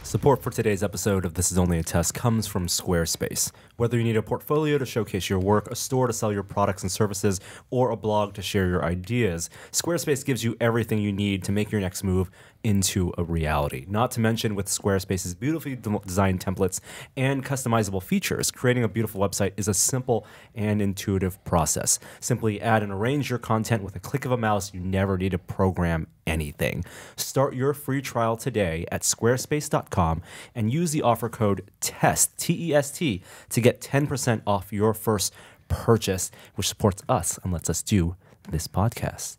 Support for today's episode of This Is Only a Test comes from Squarespace. Whether you need a portfolio to showcase your work, a store to sell your products and services, or a blog to share your ideas, Squarespace gives you everything you need to make your next move into a reality. Not to mention, with Squarespace's beautifully designed templates and customizable features, creating a beautiful website is a simple and intuitive process. Simply add and arrange your content with a click of a mouse. You never need to program anything. Start your free trial today at squarespace.com and use the offer code TEST, T-E-S-T, to get 10% off your first purchase, which supports us and lets us do this podcast.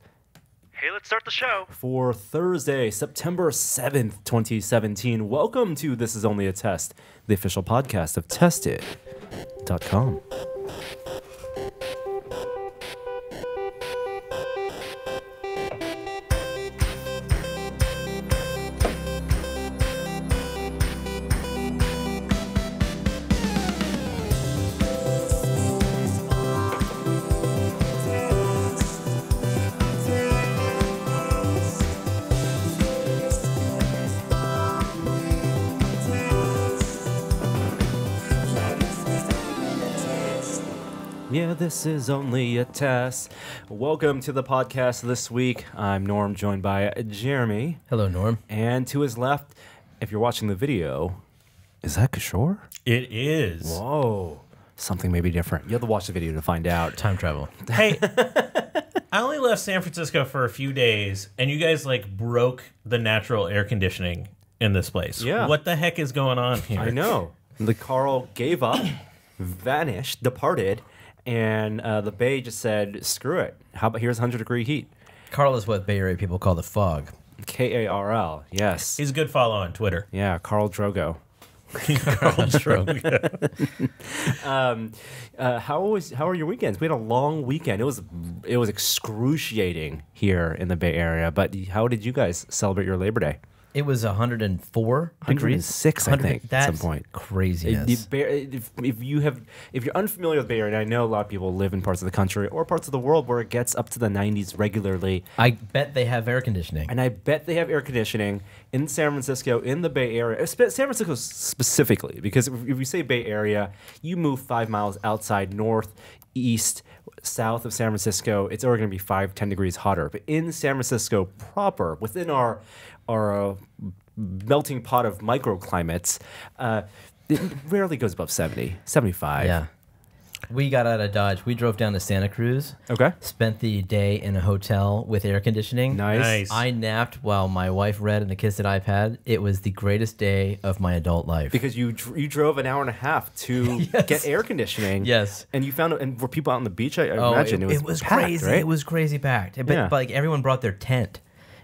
Hey, let's start the show. For Thursday, September 7th, 2017, welcome to This Is Only a Test, the official podcast of Tested.com. Yeah, this is only a test. Welcome to the podcast this week. I'm Norm, joined by Jeremy. Hello, Norm. And to his left, if you're watching the video, is that Kishore? It is. Whoa. Something may be different. You have to watch the video to find out. Time travel. Hey, I only left San Francisco for a few days, and you guys like broke the natural air conditioning in this place. Yeah. What the heck is going on here? I know. The Carl gave up, vanished, departed, and the Bay just said, screw it. How about here's 100-degree heat? Carl is what Bay Area people call the fog. K-A-R-L, yes. He's a good follow on Twitter. Yeah, Carl Drogo. Carl Drogo. How are your weekends? We had a long weekend. It was excruciating here in the Bay Area. But how did you guys celebrate your Labor Day? It was 104 degrees. 106, I think, at some point. Craziness. If you're unfamiliar with the Bay Area, and I know a lot of people live in parts of the country or parts of the world where it gets up to the 90s regularly. I bet they have air conditioning. And I bet they have air conditioning in San Francisco, in the Bay Area, San Francisco specifically, because if you say Bay Area, you move 5 miles outside, north, east, south of San Francisco, it's already going to be 5-10 degrees hotter. But in San Francisco proper, within our melting pot of microclimates, it rarely goes above 70, 75. Yeah. We got out of Dodge. We drove down to Santa Cruz. Okay. Spent the day in a hotel with air conditioning. Nice. I napped while my wife read and the kids did iPad. It was the greatest day of my adult life. Because you drove an hour and a half to Yes. get air conditioning. Yes. And you found, and were people out on the beach? I imagine it was packed, crazy. right? It was crazy packed. But, Yeah. but like everyone brought their tent.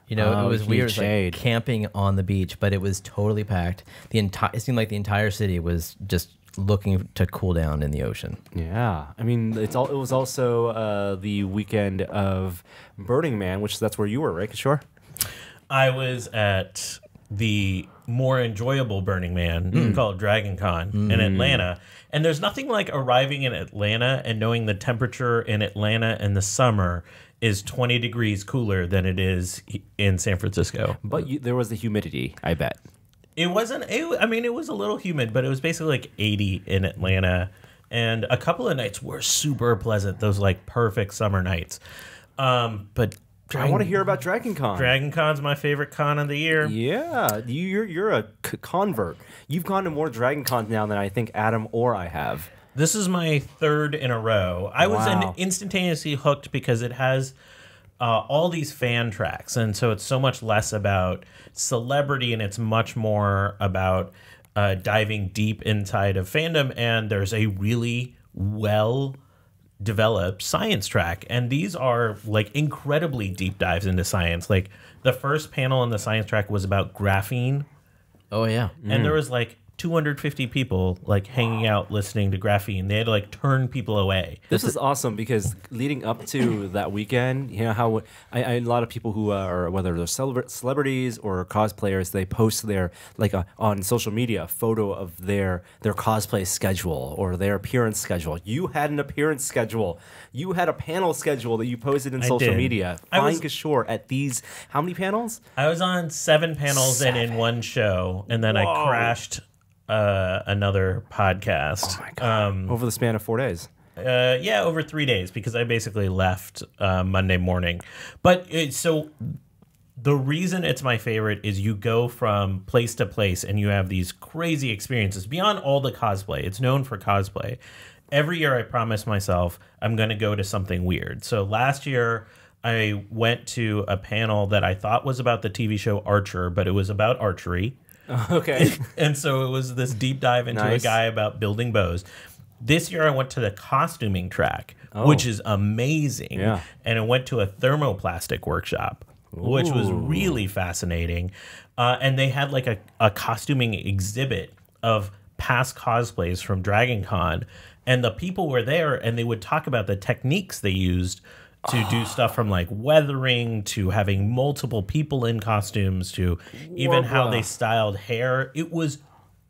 You know, it was huge weird. It was shade. like camping on the beach, but it was totally packed. It seemed like the entire city was just looking to cool down in the ocean. Yeah, I mean, it was also the weekend of Burning Man, that's where you were, right, Kishore? I was at the more enjoyable Burning Man called Dragon Con in Atlanta. And there's nothing like arriving in Atlanta and knowing the temperature in Atlanta in the summer is 20 degrees cooler than it is in San Francisco. But there was the humidity, I bet. It wasn't, I mean, it was a little humid, but it was basically like 80 in Atlanta. And a couple of nights were super pleasant, those like perfect summer nights. But I want to hear about Dragon Con. Dragon Con's my favorite con of the year. Yeah, you're a convert. You've gone to more Dragon Cons now than I think Adam or I have. This is my third in a row. I was Wow. instantaneously hooked because it has all these fan tracks. And so it's so much less about celebrity and it's much more about diving deep inside of fandom. And there's a really well-developed science track. And these are like incredibly deep dives into science. Like the first panel on the science track was about graphene. Oh, yeah. And there was like 250 people like hanging out listening to Graphene. They had to like turn people away. This is awesome because leading up to that weekend, you know how a lot of people who are, whether they're celebrities or cosplayers, they post their on social media a photo of their cosplay schedule or their appearance schedule. You had an appearance schedule. You had a panel schedule that you posted in social media. Flying ashore at these, how many panels? I was on 7 panels and in one show, and then I crashed another podcast. Oh my God. Over the span of 4 days. Yeah, over 3 days, because I basically left Monday morning. But so the reason it's my favorite is you go from place to place and you have these crazy experiences beyond all the cosplay. It's known for cosplay. Every year I promise myself I'm going to go to something weird. So last year I went to a panel that I thought was about the TV show Archer, but it was about archery. Okay. And so it was this deep dive into a guy about building bows. This year I went to the costuming track, which is amazing. Yeah. And I went to a thermoplastic workshop, which was really fascinating. And they had like a costuming exhibit of past cosplays from Dragon Con. And the people were there and they would talk about the techniques they used to do stuff from like weathering to having multiple people in costumes to even how they styled hair. It was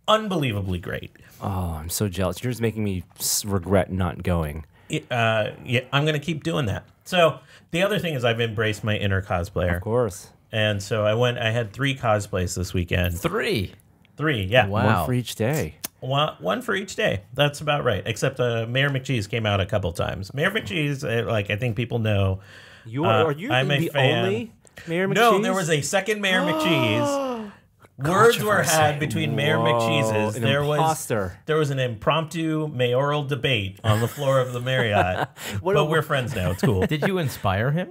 unbelievably great. Oh, I'm so jealous. You're just making me regret not going. Yeah, I'm going to keep doing that. So the other thing is I've embraced my inner cosplayer. Of course. And so I had 3 cosplays this weekend. 3? 3, yeah. Wow. One for each day. One for each day. That's about right. Except Mayor McCheese came out a couple times. Mayor McCheese, I think people know. Are you I'm a the fan. only Mayor McCheese? No, there was a second Mayor McCheese. Words were had between Mayor McCheese's. There was an impromptu mayoral debate on the floor of the Marriott. But we're friends now. It's cool. Did you inspire him?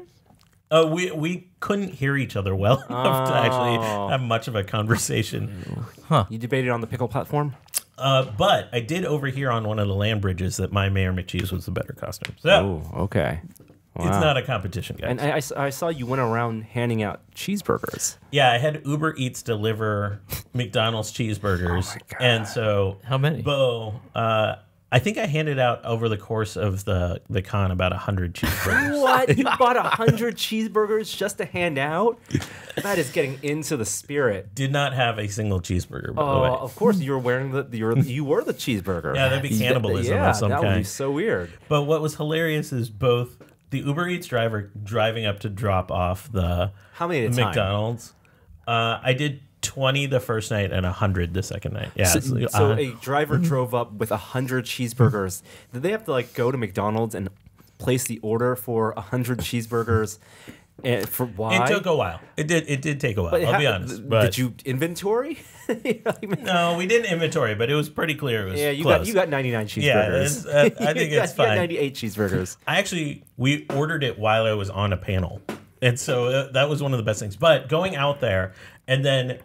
We couldn't hear each other well enough to actually have much of a conversation. Huh. You debated on the pickle platform? But I did overhear on one of the land bridges that my Mayor McCheese was the better costume. So okay. Wow. It's not a competition, guys. And I saw you went around handing out cheeseburgers. Yeah, I had Uber Eats deliver McDonald's cheeseburgers. Oh my God. And so How many? Bo, I think I handed out over the course of the con about 100 cheeseburgers. What? You bought 100 cheeseburgers just to hand out? That is getting into the spirit. Did not have a single cheeseburger, by the way. Of course, you were wearing you were the cheeseburger. Yeah, that'd be cannibalism of some that kind. would be so weird. But what was hilarious is both the Uber Eats driver driving up to drop off the How many at a time? McDonald's. I did 20 the first night and 100 the second night. Yeah. So a driver drove up with 100 cheeseburgers. Did they have to go to McDonald's and place the order for 100 cheeseburgers? And for why? It took a while. It did take a while. I'll be honest. But did you inventory? No, we didn't inventory, but it was pretty clear. It was you close. got 99 cheeseburgers. Yeah, I think it's fine. You got 98 cheeseburgers. We ordered it while I was on a panel, and so that was one of the best things. But going out there and then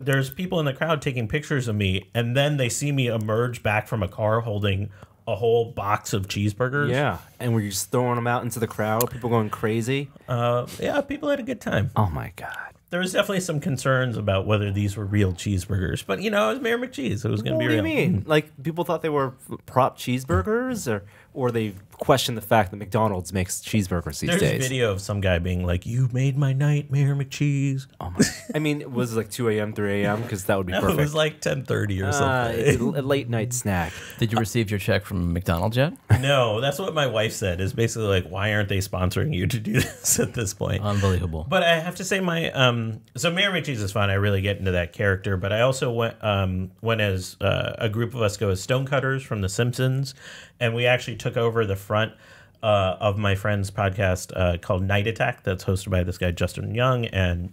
there's people in the crowd taking pictures of me, and then they see me emerge back from a car holding a whole box of cheeseburgers. Yeah, and were you just throwing them out into the crowd? People going crazy? Yeah, people had a good time. Oh my God. There was definitely some concerns about whether these were real cheeseburgers, but it was Mayor McCheese. It was going to be real. What do you mean? People thought they were prop cheeseburgers, or they questioned the fact that McDonald's makes cheeseburgers these days? There's a video of some guy being like, "You made my night, Mayor McCheese." Oh my! I mean, was it 2 a.m., 3 a.m.? Because that would be perfect. It was 10:30 or something. A late night snack. Did you receive your check from McDonald's yet? No, that's what my wife said. Is basically why aren't they sponsoring you to do this at this point? Unbelievable. But I have to say, so Mayor McCheese is fun. I really get into that character. But I also went as a group of us go as Stonecutters from The Simpsons, and we actually took over the front of my friend's podcast called Night Attack, that's hosted by this guy Justin Young and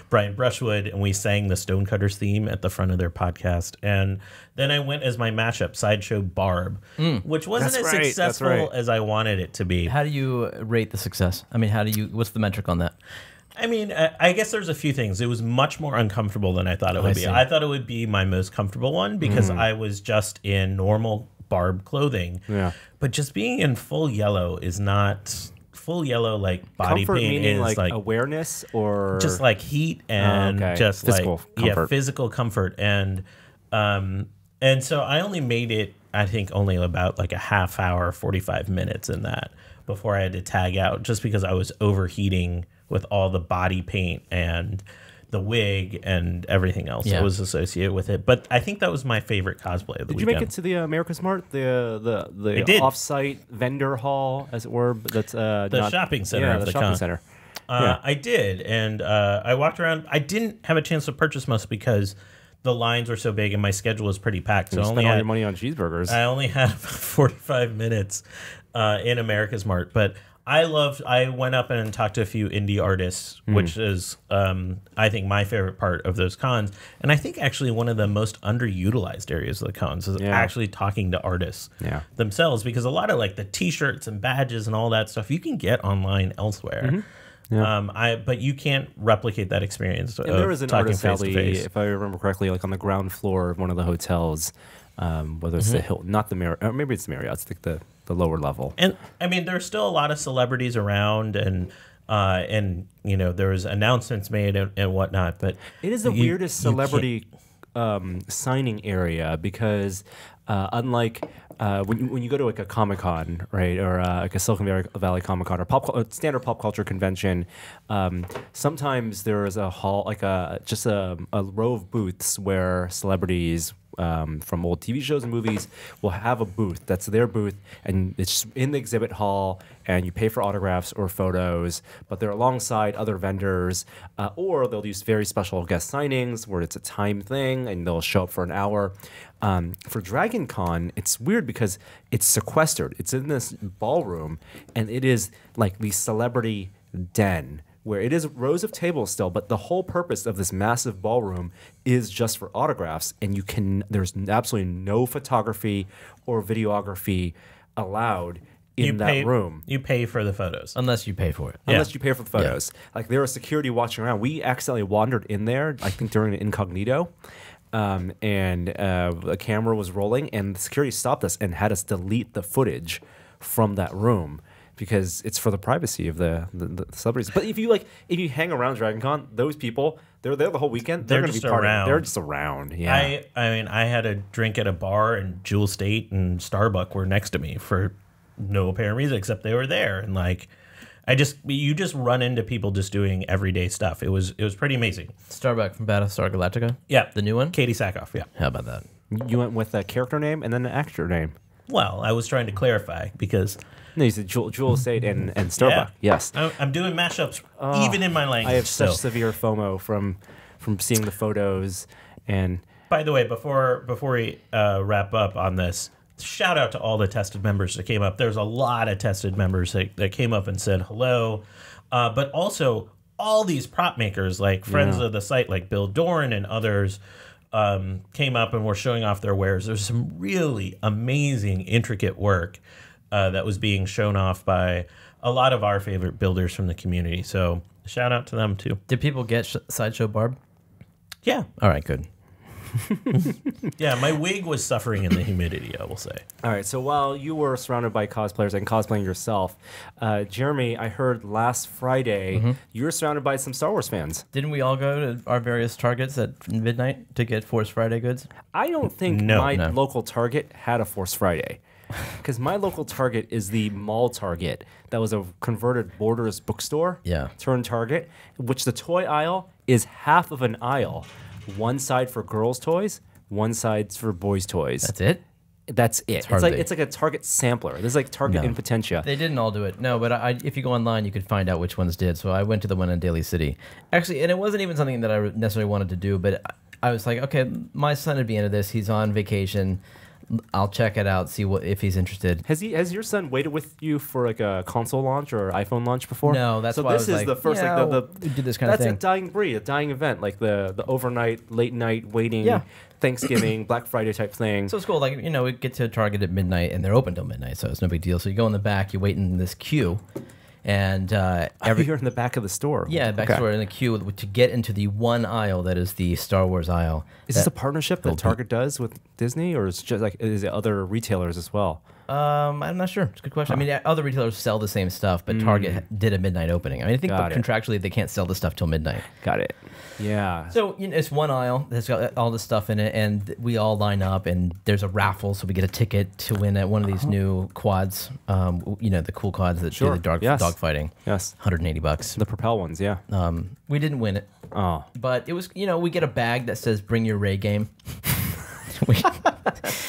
Brian Brushwood, and we sang the Stonecutters theme at the front of their podcast. And then I went as my mashup Sideshow Barb, which wasn't as successful as I wanted it to be. How do you rate the success? I mean, what's the metric on that? I mean, I guess there's a few things. It was much more uncomfortable than I thought it would be. I thought it would be my most comfortable one because I was just in normal Barb clothing. Yeah. But just being in full yellow full yellow like body Comfort paint meaning is like awareness or just like heat and okay. just Physical like comfort. physical comfort. And so I only made it, I think, only about like a half hour, 45 minutes in that before I had to tag out, just because I was overheating with all the body paint and the wig and everything else that was associated with it. But I think that was my favorite cosplay of the weekend. Did you make it to the America's Mart, the off-site vendor hall, as it were? That's the shopping center. Yeah, of the shopping center. I did, and I walked around. I didn't have a chance to purchase most because the lines were so big and my schedule was pretty packed. So you spent all your money on cheeseburgers. I only had 45 minutes in America's Mart, but I went up and talked to a few indie artists, which is, I think, my favorite part of those cons. And I think actually one of the most underutilized areas of the cons is actually talking to artists themselves, because a lot of like the t-shirts and badges and all that stuff you can get online elsewhere. But you can't replicate that experience. And there was an artist alley, if I remember correctly, like on the ground floor of one of the hotels, whether it's the Hilton, not the Marriott, or maybe it's the Marriott. It's like the lower level. And I mean, there's still a lot of celebrities around, and you know, there was announcements made and whatnot. But it is the weirdest celebrity signing area, because unlike when you go to like a Comic-Con, right, or like a Silicon Valley Comic-Con or standard pop culture convention, sometimes there is a hall, like just a row of booths where celebrities from old TV shows and movies will have a booth that's their booth, and it's in the exhibit hall, and you pay for autographs or photos, but they're alongside other vendors, or they'll use very special guest signings where it's a time thing and they'll show up for an hour. For Dragon Con, it's weird because it's sequestered. It's in this ballroom, and it is like the celebrity den, where it is rows of tables still, but the whole purpose of this massive ballroom is just for autographs, and there's absolutely no photography or videography allowed in that room. You pay for the photos. Unless you pay for it. Unless you pay for the photos. Like, there was security watching around. We accidentally wandered in there, I think during an incognito, and the camera was rolling, and the security stopped us and had us delete the footage from that room, because it's for the privacy of the celebrities. But if you hang around Dragon Con, those people, they're there the whole weekend. They're going to be around. They're just around. Yeah. I mean, I had a drink at a bar, and Jewel State and Starbucks were next to me for no apparent reason except they were there, and like, you just run into people just doing everyday stuff. It was pretty amazing. Starbuck from Battlestar Galactica? Yeah. The new one? Katie Sackhoff, yeah. How about that? You went with a character name and then an actor name. Well, I was trying to clarify because... No, you said Jewel State and Starbuck. Yeah. Yes. I'm doing mashups even in my language. I have such severe FOMO from seeing the photos. And by the way, before we wrap up on this, shout out to all the tested members that came up. There's a lot of tested members that came up and said hello, but also all these prop makers, like friends of the site, like Bill Doran and others, came up and were showing off their wares. There's some really amazing, intricate work that was being shown off by a lot of our favorite builders from the community. So shout out to them too. Did people get Sideshow Barb? Yeah. All right, good. Yeah, my wig was suffering in the humidity, I will say. All right, so while you were surrounded by cosplayers and cosplaying yourself, Jeremy, I heard last Friday you were surrounded by some Star Wars fans. Didn't we all go to our various Targets at midnight to get Force Friday goods? I don't think my local Target had a Force Friday, because my local Target is the mall Target that was a converted Borders bookstore turned Target, which the toy aisle is half of an aisle. One side for girls' toys, one side for boys' toys. That's it? That's it. It's like a Target sampler. This is like Target in Potentia. They didn't all do it. No, but if you go online, you could find out which ones did. So I went to the one in Daly City. Actually, and it wasn't even something that I necessarily wanted to do, but I was like, okay, my son would be into this. He's on vacation. I'll check it out, see if he's interested. Has your son waited with you for like a console launch or iPhone launch before? No, that's why this is the first we do this kind of thing. That's a dying breed, a dying event, like the overnight, late night waiting, Thanksgiving, Black Friday type thing. So it's cool. Like, we get to Target at midnight, and they're open till midnight, so it's no big deal. So you go in the back, you wait in this queue. And you're in the back of the store. Yeah, back store in the queue to get into the one aisle that is the Star Wars aisle. Is this a partnership that Target does with Disney, or is it just is it other retailers as well? I'm not sure. It's a good question. I mean, other retailers sell the same stuff, but Target did a midnight opening. I mean, I think contractually they can't sell the stuff till midnight. Got it. Yeah. So it's one aisle that's got all this stuff in it, and we all line up, and there's a raffle, so we get a ticket to win at one of these new quads. The cool quads that do the dog fighting. Yes. $180. The Propel ones, yeah. We didn't win it. Oh. But it was, we get a bag that says "Bring Your Ray Game."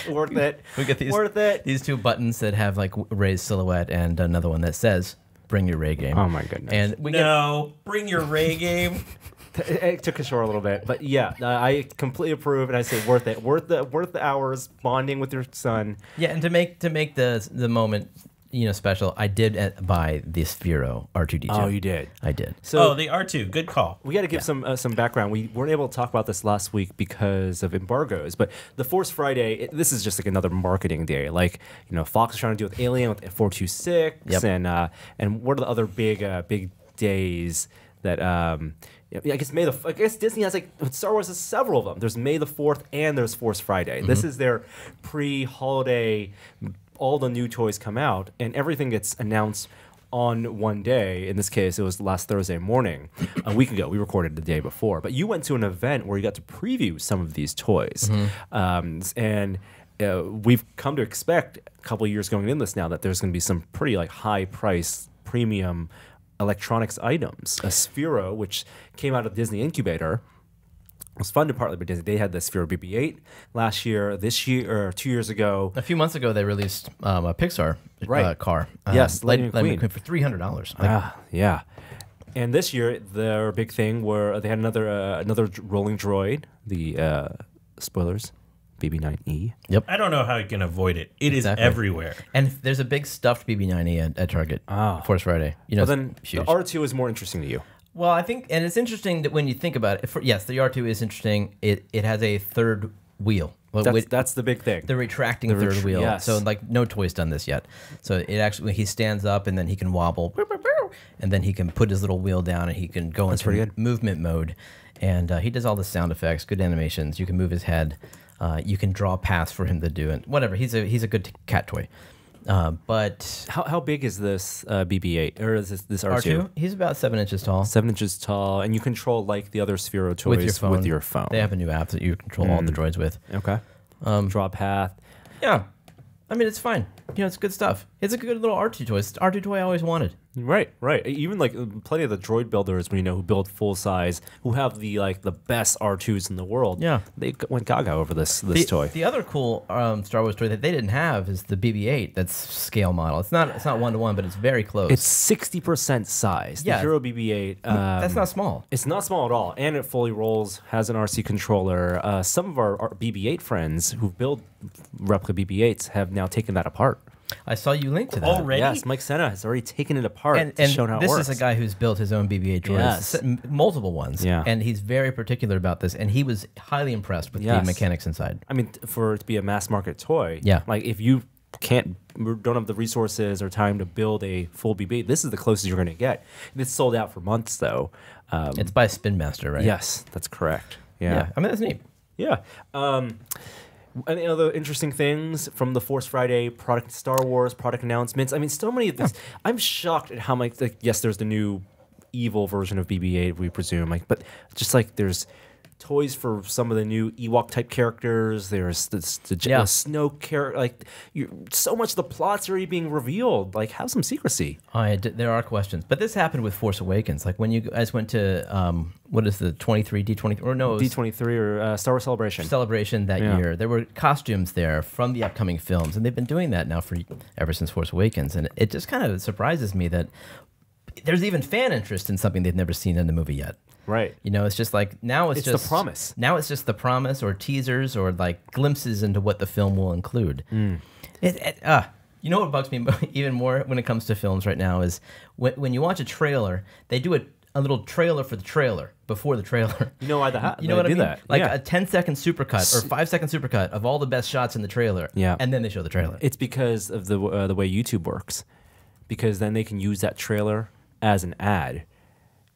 Worth it. We get these two buttons that have like Ray's silhouette, and another one that says "Bring Your Ray Game." Oh my goodness! And bring your Ray game. It took a short a little bit, but yeah, I completely approve, and I say worth it. Worth the hours bonding with your son. Yeah, and to make the moment special, I did buy the Sphero R2D2. Oh, you did? I did. So the R2, good call. We got to give some background. We weren't able to talk about this last week because of embargoes, but the Force Friday, this is just like another marketing day. Like, Fox is trying to deal with Alien with 426, and what are the other big days that I guess Disney has Star Wars has several of them. There's May the 4th and there's Force Friday. Mm-hmm. This is their pre-holiday. All the new toys come out, and everything gets announced on one day. In this case, it was last Thursday morning, a week ago. We recorded the day before. But you went to an event where you got to preview some of these toys. And we've come to expect a couple of years going in this now that there's going to be some pretty high-price premium electronics items. A Sphero, which came out of Disney Incubator, was funded partly by Disney. They had the Sphero BB-8 last year. This year, or 2 years ago. A few months ago, they released a Pixar car. Yes, Lightning McQueen for $300. Yeah. And this year, their big thing they had another rolling droid, the spoilers, BB-9E. Yep. I don't know how you can avoid it. It is everywhere. And there's a big stuffed BB-9E at Target. Force Friday. Then the R2 is more interesting to you. Well, I think, and it's interesting that when you think about it, yes, the R2 is interesting. It has a third wheel. That's the big thing. The retracting third wheel. Yes. So no toy's done this yet. So it actually, when he stands up and then he can wobble, and then he can put his little wheel down and he can go into movement mode. And he does all the sound effects, good animations. You can move his head. You can draw paths for him to do it. Whatever. He's a good cat toy. But how big is this BB-8 or is this R2? He's about 7 inches tall. 7 inches tall, and you control like the other Sphero toys with your phone. They have a new app that you control all the droids with. Okay. Draw path. Yeah, I mean it's fine. It's good stuff. It's a good little R2 toy. It's the R2 toy I always wanted. Right. Even plenty of the droid builders, who build full size, who have the best R2s in the world. Yeah, they went gaga over this toy. The other cool Star Wars toy that they didn't have is the BB-8. That's scale model. It's not 1-to-1, but it's very close. It's 60% size. The Hero BB-8. That's not small. It's not small at all, and it fully rolls. Has an RC controller. Some of our BB-8 friends who build replica BB-8s have now taken that apart. I saw you link to that. Already? Yes, Mike Senna has already taken it apart and shown how it works. This is a guy who's built his own BB-8 droids, multiple ones, and he's very particular about this, and he was highly impressed with the mechanics inside. I mean, for it to be a mass market toy, if you don't have the resources or time to build a full BB-8, this is the closest you're going to get. It's sold out for months, though. It's by Spin Master, right? Yes, that's correct. Yeah. I mean, that's neat. Yeah. Any other interesting things from the Force Friday Star Wars product announcements? I mean, so many of this. I'm shocked at how much. Yes, there's the new evil version of BB-8, we presume. But just there's toys for some of the new Ewok type characters. There's the Snoke character. So much of the plot's already being revealed. Have some secrecy. There are questions, but this happened with Force Awakens. When you guys went to what is the D23 or no D23 or Star Wars Celebration that year, there were costumes there from the upcoming films, and they've been doing that now ever since Force Awakens, and it just kind of surprises me that there's even fan interest in something they've never seen in the movie yet. Right. It's just now it's just the promise. Now it's just the promise or teasers or glimpses into what the film will include. You know what bugs me even more when it comes to films right now is when you watch a trailer, they do a little trailer for the trailer before the trailer. You know why you know what I mean? That. A 10-second supercut or 5-second supercut of all the best shots in the trailer. Yeah. And then they show the trailer. It's because of the way YouTube works. Because then they can use that trailer as an ad.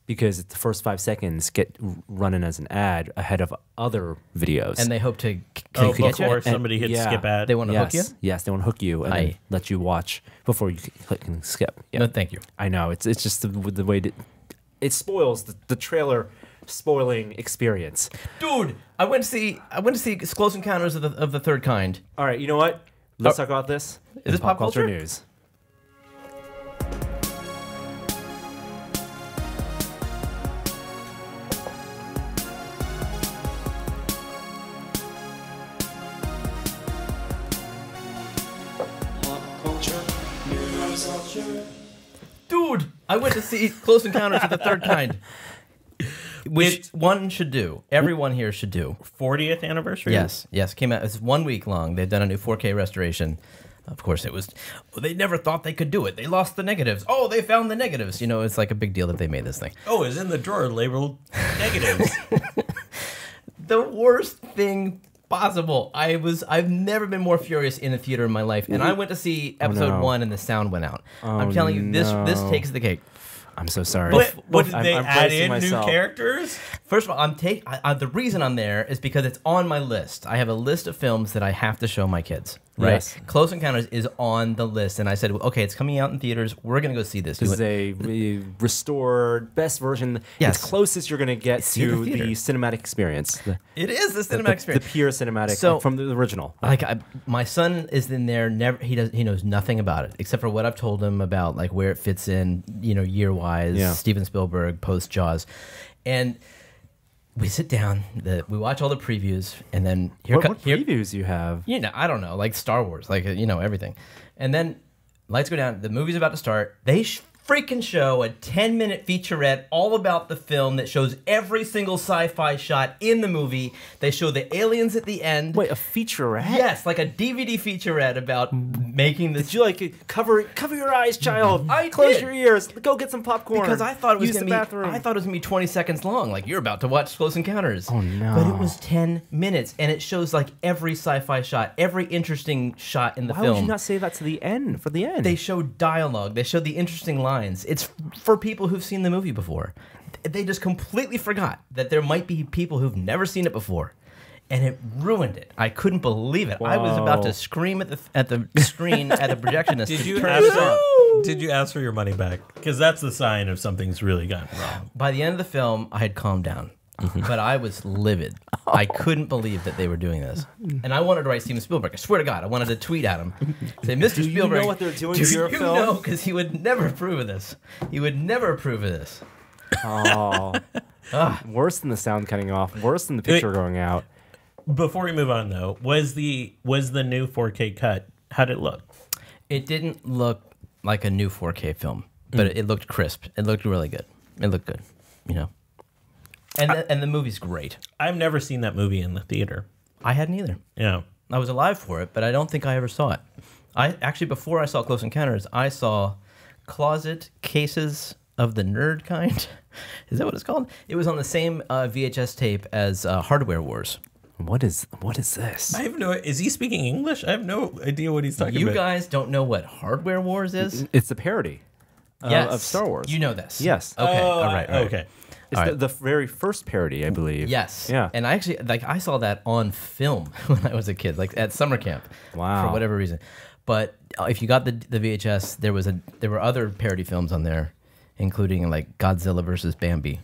because the first 5 seconds get running as an ad ahead of other videos. And they hope to before somebody hits skip ad. They want to hook you? Yes, they want to hook you and then let you watch before you click and skip. Yeah. No, thank you. I know. It's just the way it spoils the trailer spoiling experience. Dude, I went to see Close Encounters of the Third Kind. All right, you know what? Let's talk about this. Is this pop culture news? Dude, I went to see Close Encounters of the Third Kind. Which one should do. Everyone here should do. 40th anniversary? Yes. Came out. It's 1 week long. They've done a new 4K restoration. Of course, they never thought they could do it. They lost the negatives. Oh, they found the negatives. You know, it's like a big deal that they made this thing. Oh, it's in the drawer labeled negatives. The worst thing possible. I've never been more furious in a theater in my life. And I went to see episode 1 and the sound went out. I'm telling you, this takes the cake. I'm so sorry. What did they add in myself. new characters? First of all, the reason I'm there is because it's on my list. I have a list of films that I have to show my kids. Right? Yes. Close Encounters is on the list, and I said, okay, it's coming out in theaters. We're gonna go see this. This is a restored, best version. Yes. It's closest you're gonna get See the to theater. the cinematic experience. It is the cinematic experience. The pure cinematic So- from the original. Like my son is in there. He knows nothing about it except for what I've told him about, like where it fits in, year wise. Yeah. Steven Spielberg post Jaws, and we sit down. We watch all the previews, and then What previews you have? I don't know, like Star Wars, like everything, and then lights go down. The movie's about to start. They freaking show a 10-minute featurette all about the film that shows every single sci-fi shot in the movie. They show the aliens at the end. Wait, a featurette? Yes, like a DVD featurette about making this. Did you like cover your eyes, child? I Close did. your ears. Go get some popcorn. Because I thought it was Use gonna the bathroom. I thought it was gonna be 20 seconds long. Like you're about to watch Close Encounters. Oh, no. But it was 10 minutes, and it shows like every sci-fi shot, every interesting shot in the Why film. would you not save that to the end? For the end. They show dialogue. They show the interesting lines. It's for people who've seen the movie before. They just completely forgot that there might be people who've never seen it before, and it ruined it. I couldn't believe it. I was about to scream at the screen at the projectionist. Did you turn it off. Did you ask for your money back? Because that's the sign of something's really gone wrong. By the end of the film, I had calmed down, but I was livid. I couldn't believe that they were doing this, and I wanted to write Steven Spielberg. I swear to God, I wanted to tweet at him, say, "Mr. Do you Spielberg, know what they're doing do to your you film?" know?" Because he would never approve of this. He would never approve of this. Oh, worse than the sound cutting off. Worse than the picture going out. Before we move on, though, was the new 4K cut? How did it look? It didn't look like a new 4K film, but it looked crisp. It looked really good. It looked good, And the movie's great. I've never seen that movie in the theater. I hadn't either. Yeah. I was alive for it, but I don't think I ever saw it. Before I saw Close Encounters, I saw Closet Cases of the Nerd Kind. Is that what it's called? It was on the same VHS tape as Hardware Wars. What is this? I have no. Is he speaking English? I have no idea what he's talking You about. guys don't know what Hardware Wars is? It's a parody of Star Wars. You know this. Yes. Okay. Oh, all right. Okay. It's the very first parody, I believe. Yes. Yeah. And I actually I saw that on film when I was a kid, like at summer camp. Wow. For whatever reason. But if you got the VHS, there were other parody films on there, including like Godzilla versus Bambi,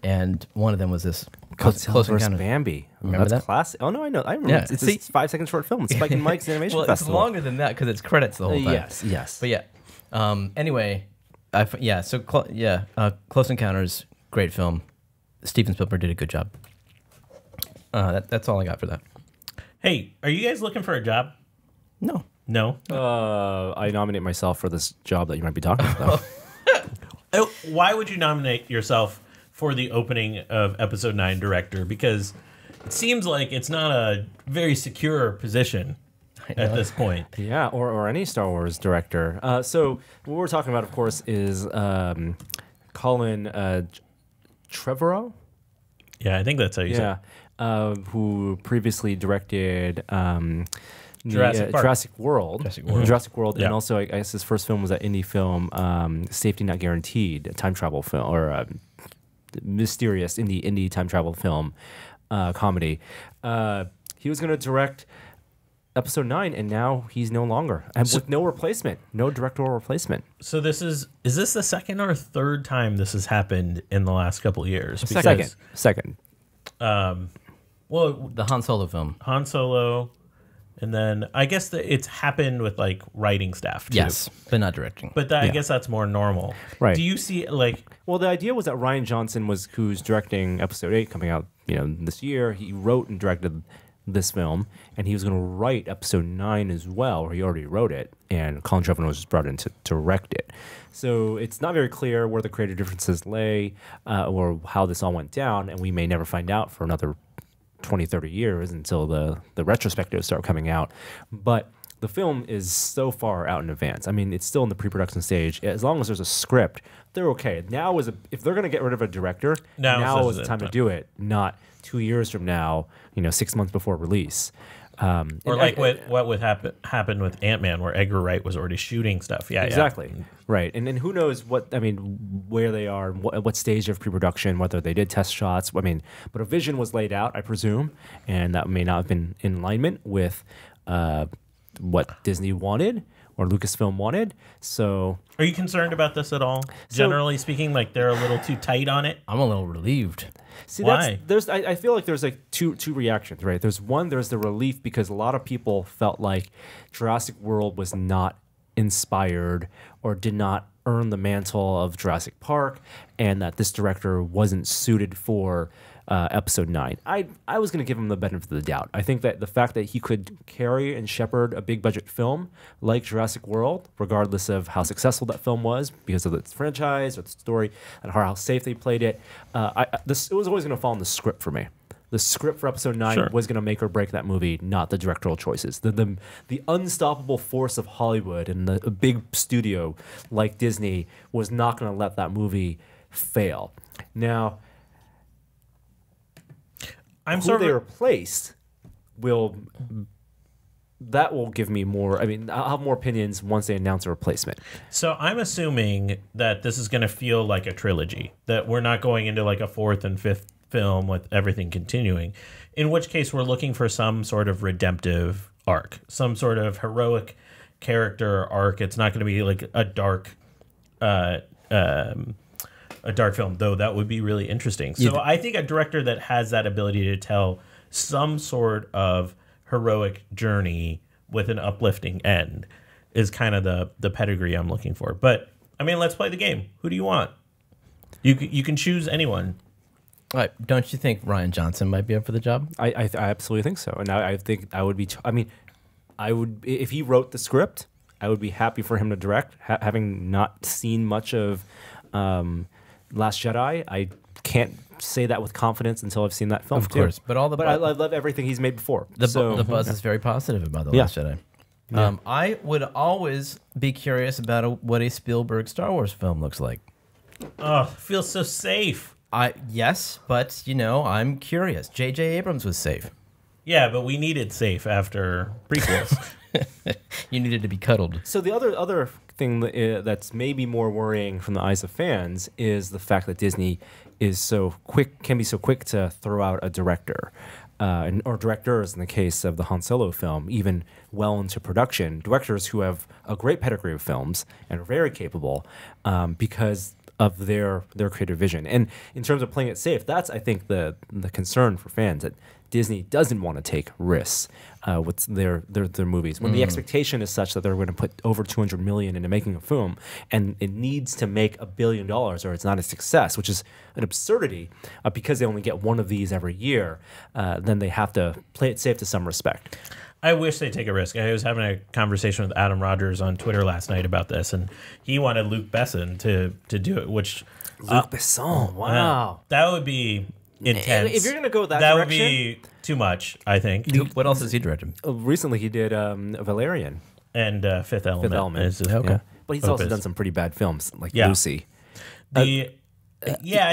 and one of them was this Close Godzilla vs. Encounters. Bambi. Remember That's that? classic. Oh no, I know. I remember. Yeah. It's See- a 5-second short film. It's Spike and Mike's Animation Well, Festival. it's longer than that because it's credits the whole time. Yes. But yeah. Anyway, Close Encounters, great film. Steven Spielberg did a good job. That's all I got for that. Hey, are you guys looking for a job? No. No. I nominate myself for this job that you might be talking about. Why would you nominate yourself for the opening of episode 9 director? Because it seems like it's not a very secure position at this point. Yeah, or any Star Wars director. So what we're talking about, of course, is Colin Trevorrow. Yeah, I think that's how you say it. Yeah, who previously directed Jurassic Park. Jurassic World. Yeah. And also I guess his first film was that indie film, Safety Not Guaranteed, a time travel film or mysterious indie time travel film comedy. He was going to direct episode 9, and now he's no longer, and with no replacement, no directorial replacement. So is this the second or third time this has happened in the last couple of years? Second. Well, The Han Solo film. Han Solo, and then I guess that it's happened with like writing staff too. Yes, but not directing. But I guess that's more normal. Right. Do you see like? Well, the idea was that Ryan Johnson who's directing episode 8 coming out, this year. He wrote and directed this film, and he was going to write episode 9 as well, or he already wrote it, and Colin Trevorrow was just brought in to direct it. So it's not very clear where the creative differences lay, or how this all went down, and we may never find out for another 20, 30 years until the retrospectives start coming out. But the film is so far out in advance. I mean, it's still in the pre-production stage. As long as there's a script, they're okay. Now if they're going to get rid of a director, now is the time to do it, not 2 years from now, 6 months before release. Or like what would happen with Ant-Man, where Edgar Wright was already shooting stuff. Yeah, exactly. Yeah. Right. And then who knows where they are, what stage of pre-production, whether they did test shots. But a vision was laid out, I presume, and that may not have been in alignment with what Disney wanted or Lucasfilm wanted. So, are you concerned about this at all? Generally speaking, like they're a little too tight on it. I'm a little relieved. See, why? I feel like there's like two reactions, right? There's the relief because a lot of people felt like Jurassic World was not inspired or did not earn the mantle of Jurassic Park, and that this director wasn't suited for episode 9. I was going to give him the benefit of the doubt. I think that the fact that he could carry and shepherd a big budget film like Jurassic World, regardless of how successful that film was, because of its franchise or the story and how safe they played it, it was always going to fall in the script for me. The script for episode 9 was going to make or break that movie, not the directorial choices. The unstoppable force of Hollywood and a big studio like Disney was not going to let that movie fail. Now, who they replaced will give me more. I'll have more opinions once they announce a replacement. So I'm assuming that this is going to feel like a trilogy, that we're not going into like a 4th and 5th film with everything continuing, in which case we're looking for some sort of redemptive arc, some sort of heroic character arc. It's not going to be like a dark film, though that would be really interesting. So I think a director that has that ability to tell some sort of heroic journey with an uplifting end is kind of the pedigree I'm looking for. But let's play the game. Who do you want? You can choose anyone. All right, don't you think Ryan Johnson might be up for the job? I absolutely think so, and I think I would be. I would, if he wrote the script, I would be happy for him to direct. Having not seen much of Last Jedi, I can't say that with confidence until I've seen that film. Of course, but I love everything he's made before. The buzz is very positive about the Last Jedi. Yeah. I would always be curious about what a Spielberg Star Wars film looks like. Oh, it feels so safe. Yes, but I'm curious. J.J. Abrams was safe. Yeah, but we needed safe after prequels. You needed to be cuddled. So the other thing that's maybe more worrying from the eyes of fans is the fact that Disney can be so quick to throw out a director, or directors in the case of the Han Solo film, even well into production. Directors who have a great pedigree of films and are very capable, because of their creative vision. And in terms of playing it safe, that's, I think, the concern for fans, that Disney doesn't want to take risks with their movies. When the expectation is such that they're going to put over $200 million into making a film, and it needs to make $1 billion or it's not a success, which is an absurdity, because they only get one of these every year, then they have to play it safe to some respect. I wish they'd take a risk. I was having a conversation with Adam Rogers on Twitter last night about this, and he wanted Luc Besson to do it, which... Luc Besson, wow. That would be intense. If you're going to go that direction... would be too much, I think. What else has he directed? Recently, he did Valerian. And Fifth Element. Fifth Element. Okay. But he's also done some pretty bad films, like Lucy. I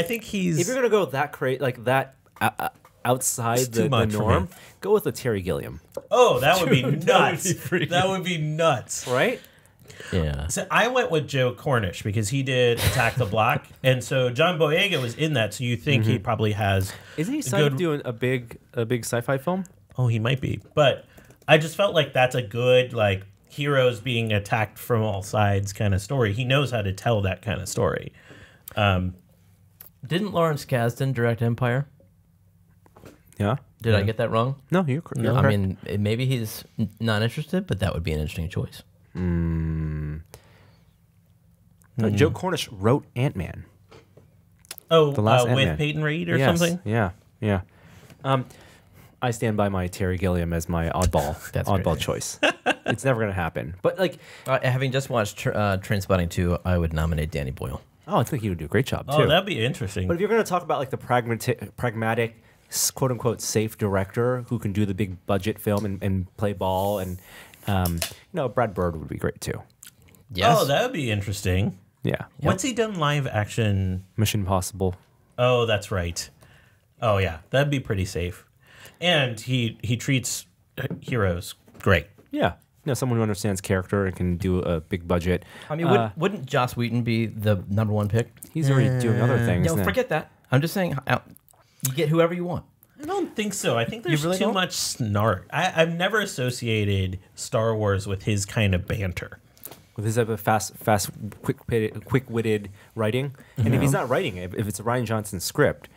think he's... If you're going to go that outside the norm, go with a Terry Gilliam. Oh, that would be nuts. That would be nuts. Right? Yeah. So I went with Joe Cornish because he did Attack the Block, and so John Boyega was in that. So you think he probably has? Isn't he signed up doing a big sci-fi film? Oh, he might be, but I just felt like that's a good like heroes being attacked from all sides kind of story. He knows how to tell that kind of story. Didn't Lawrence Kasdan direct Empire? Yeah. Did I get that wrong? No, you're correct. No, I mean, maybe he's not interested, but that would be an interesting choice. Joe Cornish wrote Ant-Man. Oh, The last with Ant-Man. Peyton Reed or something? Yeah. I stand by my Terry Gilliam as my That's oddball crazy. choice. It's never going to happen. But like, Having just watched Trainspotting 2, I would nominate Danny Boyle. I think he would do a great job too. Oh, that'd be interesting. But if you're going to talk about like the pragmatic, quote unquote, safe director who can do the big budget film and play ball, and Brad Bird would be great too. Yes. Oh, that would be interesting. Yeah. What's he done live action? Mission Impossible. Oh, that's right. Oh, yeah. That'd be pretty safe. And he treats heroes great. Yeah. Someone who understands character and can do a big budget. I mean, wouldn't Joss Whedon be the #1 pick? He's already doing other things. No, forget that. I'm just saying, you get whoever you want. I don't think so. I think there's really too don't? much snark. I've never associated Star Wars with his kind of banter. With his type of fast, quick-witted writing. And if he's not writing it, if it's a Rian Johnson script,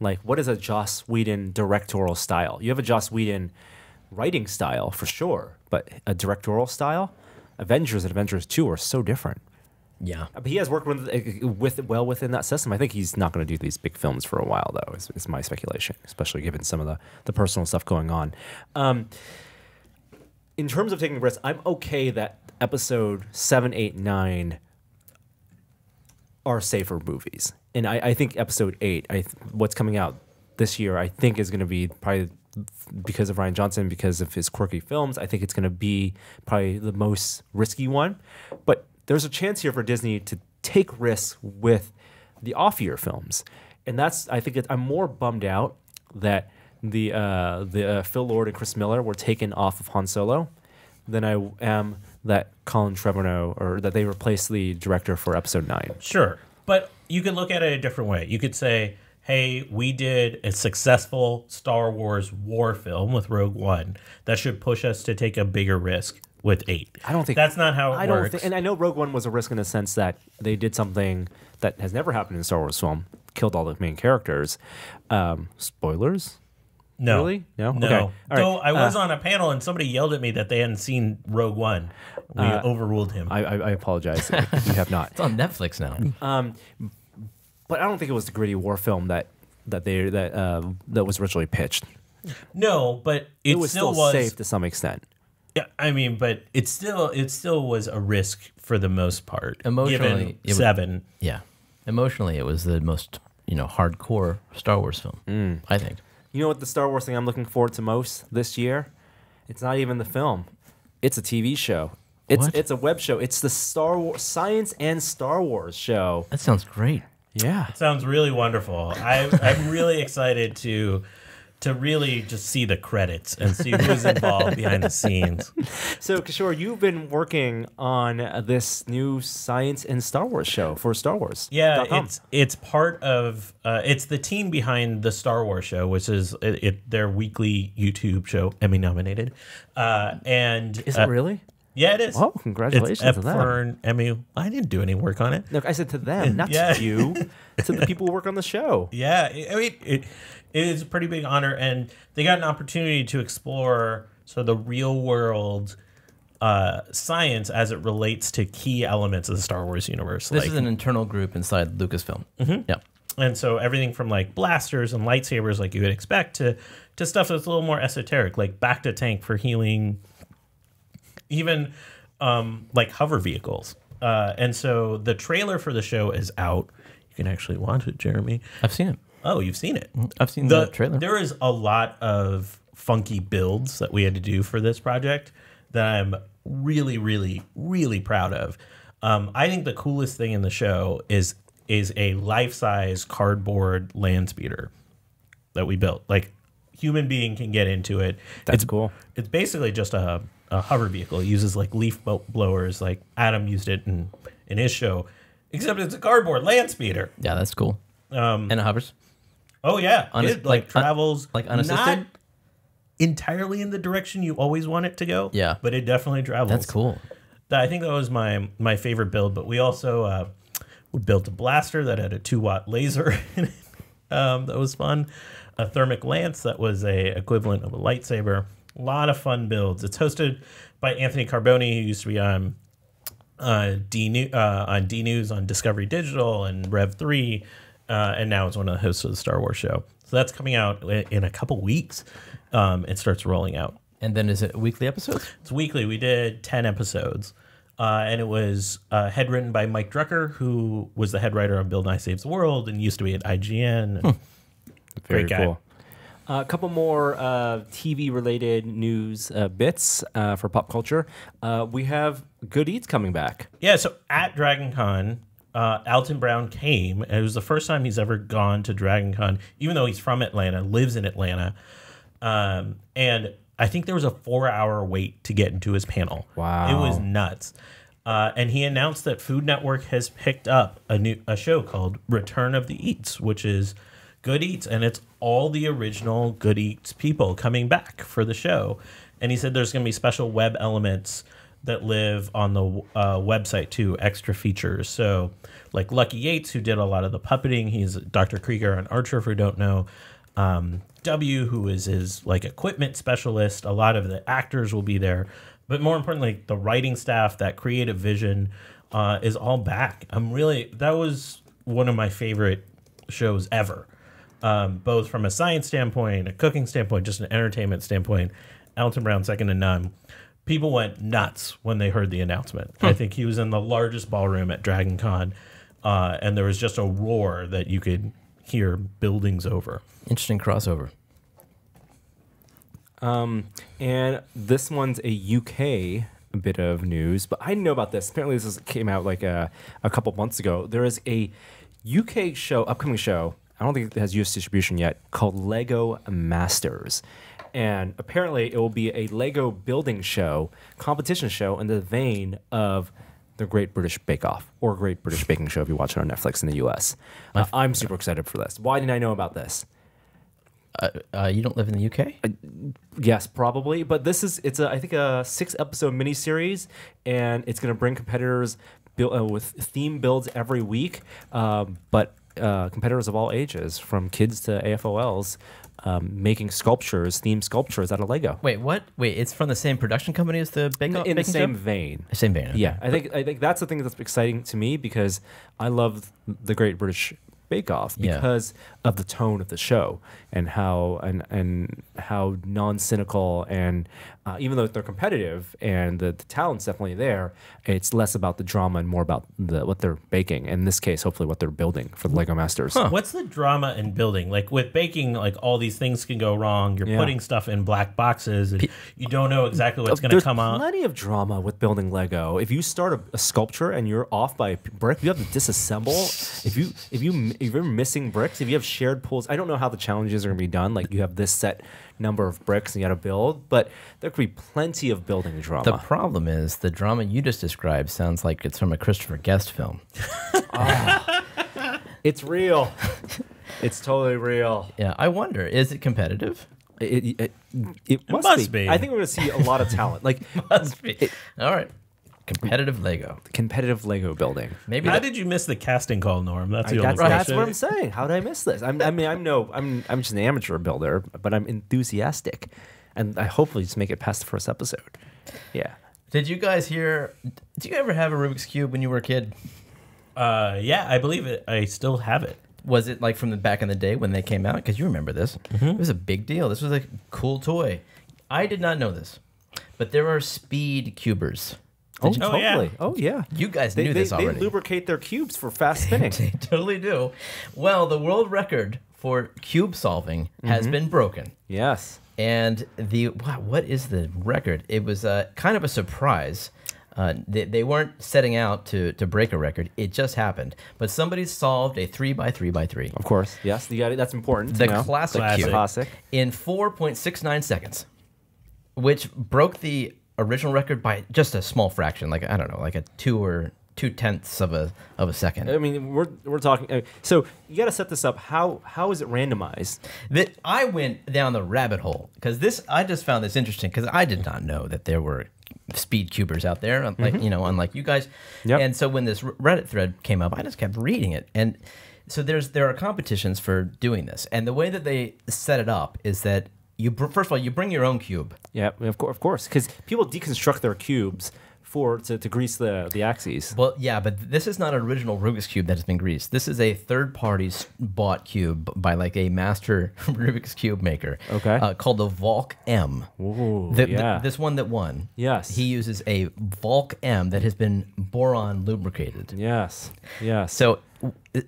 like, what is a Joss Whedon directorial style? You have a Joss Whedon writing style for sure, but a directorial style? Avengers and Avengers 2 are so different. Yeah. But he has worked well within that system. I think he's not going to do these big films for a while, though, is my speculation, especially given some of the personal stuff going on. In terms of taking risks, I'm okay that episode 7, 8, 9 are safer movies. And I think episode 8, what's coming out this year, I think is going to be probably, because of Rian Johnson, because of his quirky films, I think it's going to be probably the most risky one. But there's a chance here for Disney to take risks with the off-year films. And I'm more bummed out that the Phil Lord and Chris Miller were taken off of Han Solo than I am that Colin Trevorrow, or that they replaced the director for episode 9. Sure. But you could look at it a different way. You could say, hey, we did a successful Star Wars war film with Rogue One. That should push us to take a bigger risk with 8. I don't think that's not how it works. And I know Rogue One was a risk in the sense that they did something that has never happened in a Star Wars film, killed all the main characters. Spoilers? No. Really? No? No. Okay. All right. Though I was on a panel and somebody yelled at me that they hadn't seen Rogue One. We overruled him. I apologize if you have not. It's on Netflix now. But I don't think it was the gritty war film that was originally pitched. No, but It was still safe to some extent. Yeah, I mean, but it still was a risk for the most part. Emotionally, given 7. Yeah. Emotionally, it was the most, hardcore Star Wars film, I think. You know what the Star Wars thing I'm looking forward to most this year? It's not even the film. It's a TV show. It's a web show. It's the Star Wars Science and Star Wars show. That sounds great. Yeah. It sounds really wonderful. I'm really excited to really just see the credits and see who's involved behind the scenes. So, Kishore, you've been working on this new Science and Star Wars show for Star Wars. Yeah, it's part of it's the team behind the Star Wars show, which is their weekly YouTube show, Emmy nominated. And Is it really? Yeah, it is. Oh, congratulations it's to them. for an Emmy. I didn't do any work on it. No, I said to them, not Yeah. to you. To the people who work on the show. Yeah, I mean, it is a pretty big honor, and they got an opportunity to explore sort of the real world science as it relates to key elements of the Star Wars universe. This is an internal group inside Lucasfilm. Mm-hmm. Yeah. And so everything from like blasters and lightsabers, like you would expect, to stuff that's a little more esoteric, like Bacta tank for healing, even like hover vehicles. And so the trailer for the show is out. You can actually watch it, Jeremy. I've seen it. Oh, you've seen it. I've seen the trailer. There is a lot of funky builds that we had to do for this project that I'm really, really, really proud of. I think the coolest thing in the show is a life-size cardboard land speeder that we built. Like, human being can get into it. That's cool. It's basically just a hover vehicle. It uses like leaf blowers, like Adam used it in his show, except it's a cardboard land speeder. Yeah, that's cool. And it hovers. Oh yeah, it like travels like unassisted. Not entirely in the direction you always want it to go. Yeah, but it definitely travels. That's cool. I think that was my favorite build. But we also we built a blaster that had a 2-watt laser in it. That was fun. A thermic lance that was a equivalent of a lightsaber. A lot of fun builds. It's hosted by Anthony Carboni, who used to be on D News on Discovery Digital and Rev 3, and now it's one of the hosts of the Star Wars show. So that's coming out in a couple weeks. It starts rolling out. And then is it weekly episodes? It's weekly. We did 10 episodes. And it was head written by Mike Drucker, who was the head writer on Bill Nye Saves the World and used to be at IGN. Very Great guy. cool. A couple more TV-related news bits for pop culture. We have Good Eats coming back. Yeah, so at DragonCon, Alton Brown came. And it was the first time he's ever gone to DragonCon, even though he's from Atlanta, lives in Atlanta. And I think there was a 4-hour wait to get into his panel. Wow. It was nuts. And he announced that Food Network has picked up a show called Return of the Eats, which is Good Eats, and it's all the original Good Eats people coming back for the show. And he said there's going to be special web elements that live on the website too, extra features. So like Lucky Yates, who did a lot of the puppeting, he's Dr. Krieger on Archer, if we don't know. W, who is his like equipment specialist. A lot of the actors will be there. But more importantly, the writing staff, that creative vision is all back. That was one of my favorite shows ever. Both from a science standpoint, a cooking standpoint, just an entertainment standpoint. Alton Brown, second to none. People went nuts when they heard the announcement. I think he was in the largest ballroom at DragonCon, and there was just a roar that you could hear buildings over. Interesting crossover. And this one's a UK bit of news, but I didn't know about this. Apparently, this came out like a couple months ago. There is a UK upcoming show. I don't think it has US distribution yet, called Lego Masters. And apparently it will be a Lego building show, competition show in the vein of the Great British Bake Off or Great British Baking Show if you watch it on Netflix in the US. I'm super excited for this. Why didn't I know about this? You don't live in the UK? Yes, probably. But it's I think a 6-episode miniseries, and it's going to bring competitors with theme builds every week. But competitors of all ages, from kids to AFOLs, making themed sculptures out of Lego. Wait, what? Wait, it's from the same production company as the in the same show? vein. Same vein. Okay. Yeah, I think that's the thing that's exciting to me, because I love the Great British Bake Off because of the tone of the show and how how non-cynical, and even though they're competitive and the talent's definitely there, it's less about the drama and more about what they're baking. In this case, hopefully what they're building for the Lego Masters. What's the drama in building? Like with baking, like all these things can go wrong. You're putting stuff in black boxes and you don't know exactly what's going to come out. There's plenty of drama with building Lego. If you start a sculpture and you're off by a brick, you have to disassemble. If you're missing bricks, if you have shared pools, I don't know how the challenges are going to be done. Like you have this set number of bricks and you got to build, but there could be plenty of building drama. The problem is the drama you just described sounds like it's from a Christopher Guest film. It's real. It's totally real. Yeah, I wonder, is it competitive? It must be. I think we're going to see a lot of talent. Like Must be. All right. Competitive Lego building. Maybe. How did you miss the casting call, Norm? That's the only question. That's what I'm saying. How did I miss this? I'm just an amateur builder, but I'm enthusiastic, and I hopefully just make it past the first episode. Yeah. Did you guys hear? Did you ever have a Rubik's Cube when you were a kid? Yeah, I believe it. I still have it. Was it like from the back in the day when they came out? Because you remember this. Mm-hmm. It was a big deal. This was a cool toy. I did not know this, but there are speed cubers. Totally. Yeah. Oh, yeah. You guys knew this already. They lubricate their cubes for fast spinning. They totally do. Well, the world record for cube solving has been broken. Yes. And what is the record? It was kind of a surprise. They weren't setting out to break a record. It just happened. But somebody solved a 3x3x3. Of course. Yes. You got it. That's important. The classic cube. Classic. In 4.69 seconds, which broke the original record by just a small fraction, like I don't know, like a 2/2 of a second. I mean, we're talking. So you got to set this up. How is it randomized? That I went down the rabbit hole because I just found this interesting because I did not know that there were speed cubers out there, like unlike you guys. Yep. And so when this Reddit thread came up, I just kept reading it, and so there are competitions for doing this, and the way that they set it up is that first of all you bring your own cube. Yeah, of course, because people deconstruct their cubes to grease the axes. Well, yeah, but this is not an original Rubik's Cube that has been greased. This is a third-party bought cube by like a master Rubik's Cube maker. Okay. Called the Volk M. Ooh, This one that won. Yes. He uses a Volk M that has been boron lubricated. Yes. So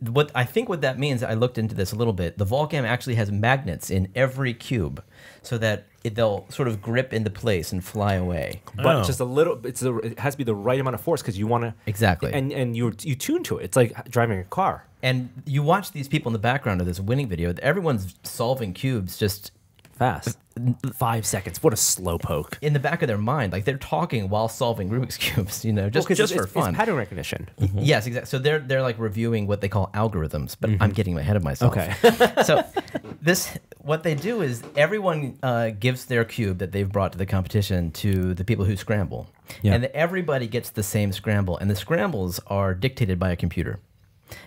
what that means, I looked into this a little bit. The Volk M actually has magnets in every cube so that they'll sort of grip into place and fly away. But just a little. It has to be the right amount of force because you want to exactly. And you tune to it. It's like driving a car. And you watch these people in the background of this winning video. Everyone's solving cubes just fast. 5 seconds. What a slow poke. In the back of their mind, like they're talking while solving Rubik's cubes. Just for fun. It's pattern recognition. Mm-hmm. Yes, exactly. So they're like reviewing what they call algorithms, but I'm getting ahead of myself. Okay. So what they do is everyone gives their cube that they've brought to the competition to the people who scramble, and everybody gets the same scramble, and the scrambles are dictated by a computer.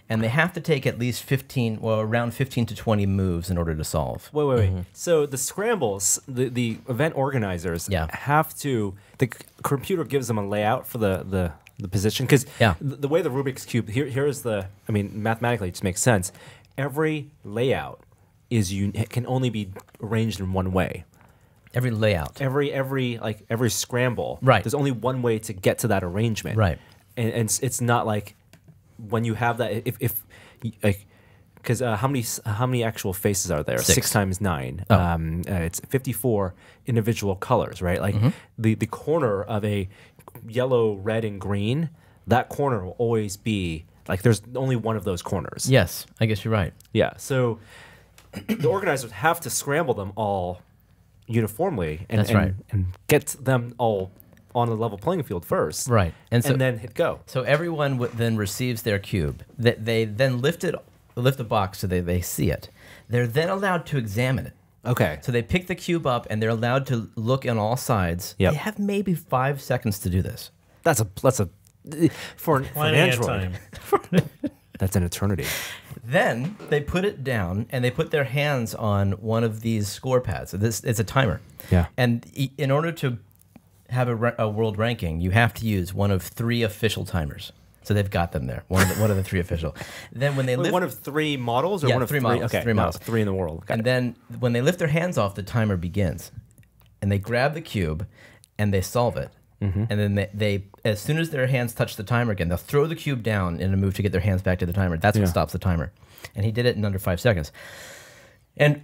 And they have to take at least around 15 to 20 moves in order to solve. Wait. Mm-hmm. So the scrambles, the event organizers have to. The computer gives them a layout for the position because the way the Rubik's Cube here's the. I mean, mathematically, it just makes sense. Every layout can only be arranged in one way. Every layout. Every scramble. Right. There's only one way to get to that arrangement. Right. And it's not like. When you have that, because how many actual faces are there? 6 times 9. It's 54 individual colors, right? Like the corner of a yellow, red, and green. That corner will always be like there's only one of those corners. Yes, I guess you're right. Yeah, so the organizers have to scramble them all uniformly and get them all on a level playing field first, right, and then hit go. So everyone then receives their cube. They then lift the box so they see it. They're then allowed to examine it. Okay. So they pick the cube up and they're allowed to look on all sides. Yep. They have maybe 5 seconds to do this. That's for an Android. That's an eternity. Then they put it down and they put their hands on one of these score pads. So it's a timer. Yeah. And in order to have a world ranking, you have to use one of 3 official timers. So they've got them there. One of the 3 official. Then when they lift, one of 3 models, or one of 3 models. Okay, 3 models. 3 in the world. And then when they lift their hands off, the timer begins, and they grab the cube, and they solve it. And then they as soon as their hands touch the timer again, they'll throw the cube down in a move to get their hands back to the timer. That's what stops the timer. And he did it in under 5 seconds. And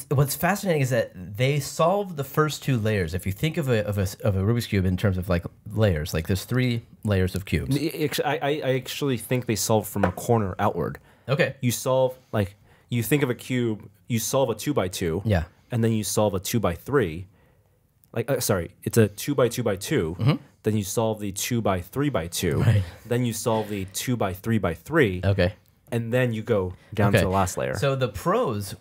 what's fascinating is that they solved the first 2 layers. If you think of a Rubik's Cube in terms of like layers, like there's 3 layers of cubes. I actually think they solve from a corner outward. Okay. You solve you think of a cube, you solve a 2x2. Yeah. And then you solve a 2x3. It's a 2x2x2. Then you solve the 2x3x2. Right. Then you solve the 2x3x3. Okay. And then you go down to the last layer. So the pros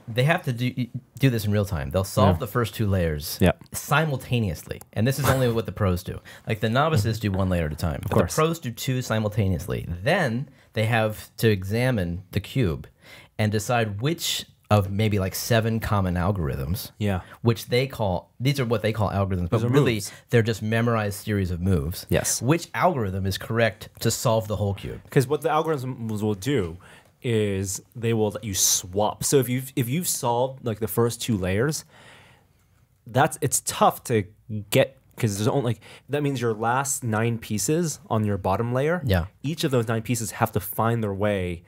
they have to do this in real time. They'll solve the first 2 layers simultaneously. And this is only what the pros do. Like the novices do 1 layer at a time. But the pros do 2 simultaneously. Then they have to examine the cube and decide which of maybe like 7 common algorithms, which these are what they call algorithms, but really moves. They're just memorized series of moves. Yes. Which algorithm is correct to solve the whole cube? Because what the algorithms will do is they will let you swap. So if you've solved like the first 2 layers, it's tough to get because there's only that means your last 9 pieces on your bottom layer. Yeah. Each of those 9 pieces have to find their way.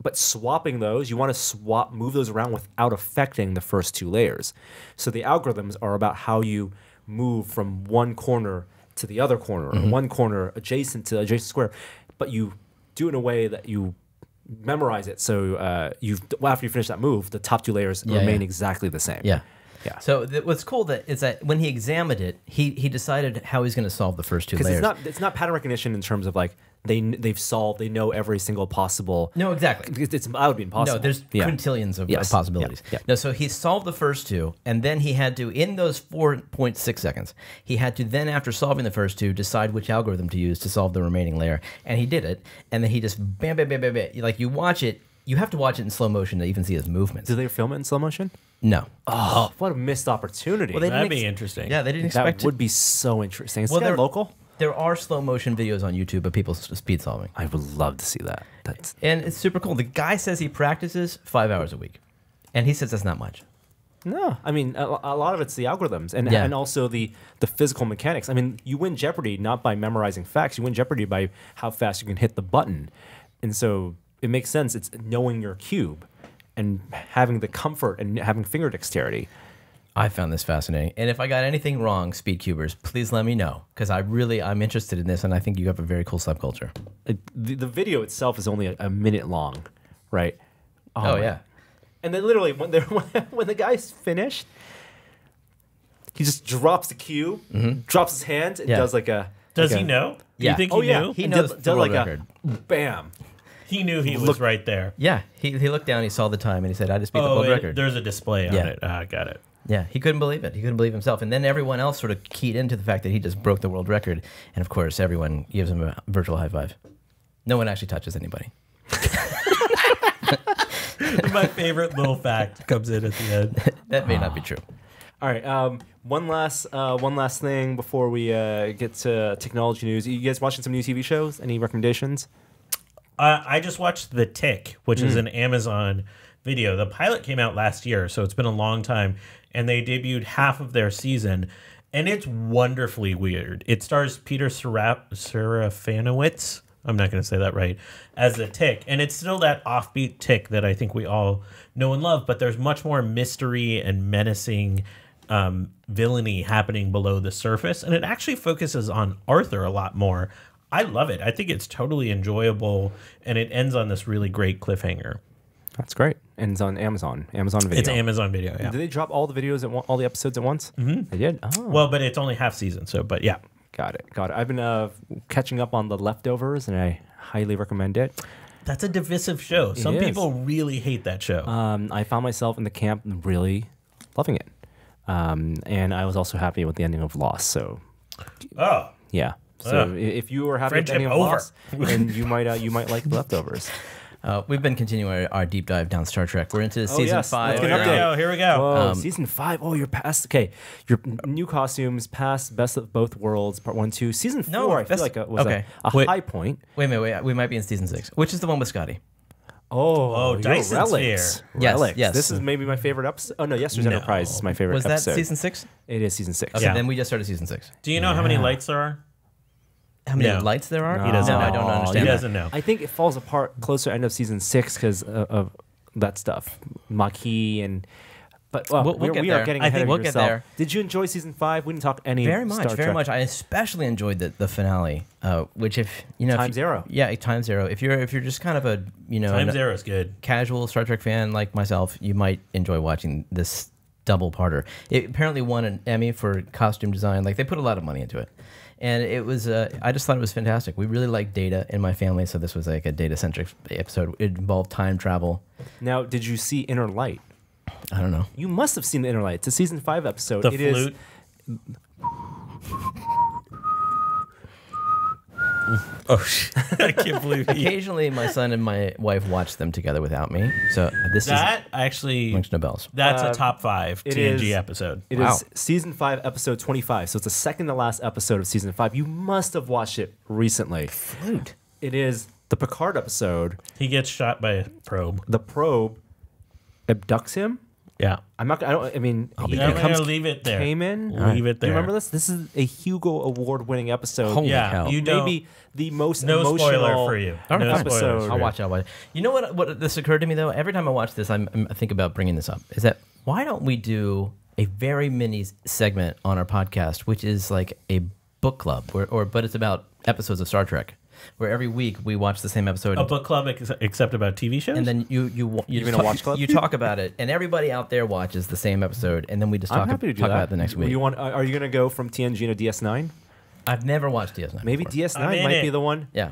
But swapping those, you want to move those around without affecting the first 2 layers. So the algorithms are about how you move from one corner to the other corner, or one corner adjacent to adjacent square. But you do it in a way that you memorize it. So after you finish that move, the top 2 layers remain exactly the same. Yeah. Yeah. So what's cool is that when he examined it, he decided how he's going to solve the first two layers. Because it's not pattern recognition in terms of like they know every single possible. No, exactly. That would be impossible. No, there's quintillions of possibilities. Yeah. No, so he solved the first two, and then he had to, in those 4.6 seconds, he had to then, after solving the first two, decide which algorithm to use to solve the remaining layer. And he did it, and then he just bam, bam, bam, bam, bam. Like, you watch it, you have to watch it in slow motion to even see his movements. Do they film it in slow motion? No. Oh, what a missed opportunity. Well, they That'd didn't be interesting. Yeah, they didn't expect that would be so interesting. Is Well, this guy they're- local? There are slow motion videos on YouTube of people speed solving. I would love to see that. That's And it's super cool. The guy says he practices 5 hours a week. And he says that's not much. no. I mean, a lot of it's the algorithms and Yeah. and also the physical mechanics. I mean, you win Jeopardy not by memorizing facts. You win Jeopardy by how fast you can hit the button. And so it makes sense. It's knowing your cube and having the comfort and having finger dexterity. I found this fascinating. And if I got anything wrong, Speedcubers, please let me know. Because I'm interested in this, and I think you have a very cool subculture. The video itself is only a minute long, right? Oh, my- yeah. And then literally when when the guy's finished, he just drops the cube, drops his hands, and Yeah. does like a. Does like he a- know? Do Yeah. you think Oh he yeah, knew? He And knows does the world like record. a bam. He knew he was right there. Yeah, he looked down, he saw the time, and he said, I just beat the Oh, world record. there's a display on Yeah. it. Ah, got it. Yeah, he couldn't believe it. He couldn't believe himself. And then everyone else sort of keyed into the fact that he just broke the world record. And of course, everyone gives him a virtual high five. No one actually touches anybody. My favorite little fact comes in at the end. That may not be true. All right. One last thing before we get to technology news. You guys watching some new TV shows? Any recommendations? I just watched The Tick, which is an Amazon video. The pilot came out last year, so it's been a long time, and they debuted half of their season, and it's wonderfully weird. It stars Peter Serafinowicz. I'm not going to say that right, as the Tick, and it's still that offbeat Tick that I think we all know and love, but there's much more mystery and menacing villainy happening below the surface, and it actually focuses on Arthur a lot more. I love it. I think it's totally enjoyable, and it ends on this really great cliffhanger. That's great. And it's on Amazon Video. It's Amazon Video, yeah. Did they drop all the videos all the episodes at once? Mm-hmm. They did. Oh, Well, but it's only half season, so, but yeah. got it. I've been catching up on The Leftovers, and I highly recommend it. That's a divisive show. Some is. people really hate that show. I found myself in the camp really loving it, and I was also happy with the ending of Lost. So, oh. yeah. So if you were happy with the Friendship ending of over. Lost, then you might like The Leftovers. We've been continuing our deep dive down Star Trek. We're into season yes. 5. Let's get an update. Here we go. Whoa, season 5. Oh, you're past. Okay, your new costumes, past Best of Both Worlds, part 1, 2. Season 4, No, I feel like was okay. a Wait. high point. Wait a minute, we might be in season 6. Which is the one with Scotty? Oh, your Dyson relics. Sphere. Yes, Relics. yes. This is maybe my favorite episode. Oh no, Yesterday's No. Enterprise is my favorite Was that episode. season 6? It is season 6. Okay, Yeah. then we just started season 6. Do you know how many lights there are? How many No. lights there are? He doesn't No, know. I don't He understand that. doesn't know. I think it falls apart closer to end of season 6 because of that stuff, Maquis and. But well, We'll get we there. are getting I ahead think of we'll get yourself. there. Did you enjoy season 5? We didn't talk any Very much, Star very Trek. much. I especially enjoyed the finale, which if you know Time if, Zero. Yeah, Time Zero. If you're just kind of a Time Zero is good. casual Star Trek fan like myself, you might enjoy watching this double parter. It apparently won an Emmy for costume design. Like they put a lot of money into it, and it was. I just thought it was fantastic. We really like Data in my family, so this was like a Data centric episode. It involved time travel. Now, did you see Inner Light? I don't know. You must have seen the Inner Light. It's a season 5 episode. The It is- flute. Oh, shit. I can't believe he... Occasionally, my son and my wife watch them together without me. So this That actually... is rings no bells. That's a top 5 it TNG is- episode. It Wow. is season 5, episode 25. So it's the second to last episode of season 5. You must have watched it recently. Flute. It is the Picard episode. He gets shot by a probe. The probe abducts him. Yeah. I'm not. I mean, he I'm becomes gonna leave it there. Cayman. Leave it Do you there. remember this? This is a Hugo Award-winning episode. Holy Yeah, cow. you don't... Maybe the most No emotional spoiler for you. No episode. spoilers. I'll watch it. I'll watch it. You know what this occurred to me though? Every time I watch this, I think about bringing this up. Is that why don't we do a very mini segment on our podcast, which is like a book club, but it's about episodes of Star Trek. where every week we watch the same episode. A book club except about TV shows? And then you mean a watch club? You talk about it, and everybody out there watches the same episode, and then we just talk I'm happy to do talk that. about it the next week. Are you going to go from TNG to DS9? I've never watched DS9. Maybe before. DS9 might be the one. Yeah.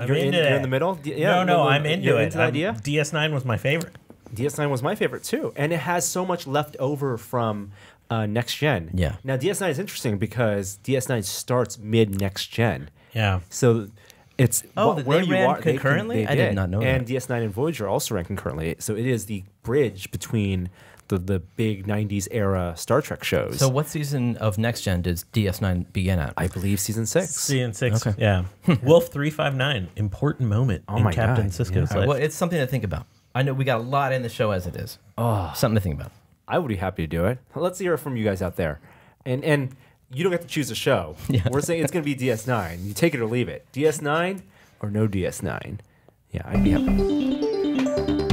You're in the middle? No, I'm into you're it. Into the idea? DS9 was my favorite. DS9 was my favorite too, and it has so much left over from next gen. Yeah. Now DS9 is interesting because DS9 starts mid next gen. Yeah. So it's they ran concurrently? I did not know And that. DS9 and Voyager also ran concurrently. So it is the bridge between the big 90s era Star Trek shows. So what season of Next Gen did DS9 begin at? I believe season 6. Season 6. Okay. Yeah. Wolf 359. Important moment in my Captain God, Sisko's yeah. life. Well, it's something to think about. I know we got a lot in the show as it is. Oh, something to think about. I would be happy to do it. Let's hear it from you guys out there. And you don't get to choose a show. Yeah. We're saying it's going to be DS9. You take it or leave it. DS9 or no DS9. Yeah, I'd be happy.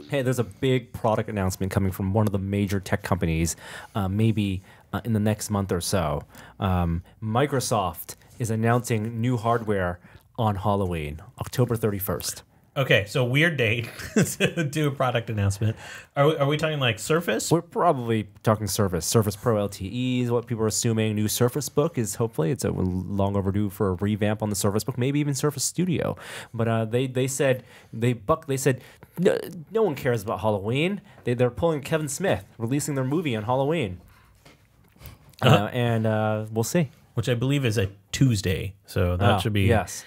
Hey, there's a big product announcement coming from one of the major tech companies, maybe in the next month or so. Microsoft is announcing new hardware on Halloween, October 31st. Okay, so weird date to do a product announcement. Are we talking like Surface? We're probably talking Surface Pro LTE is what people are assuming. New Surface Book is hopefully it's a long overdue for a revamp on the Surface Book, maybe even Surface Studio. But they said no one cares about Halloween. They're pulling Kevin Smith, releasing their movie on Halloween, and we'll see. Which I believe is a Tuesday, so that should be yes.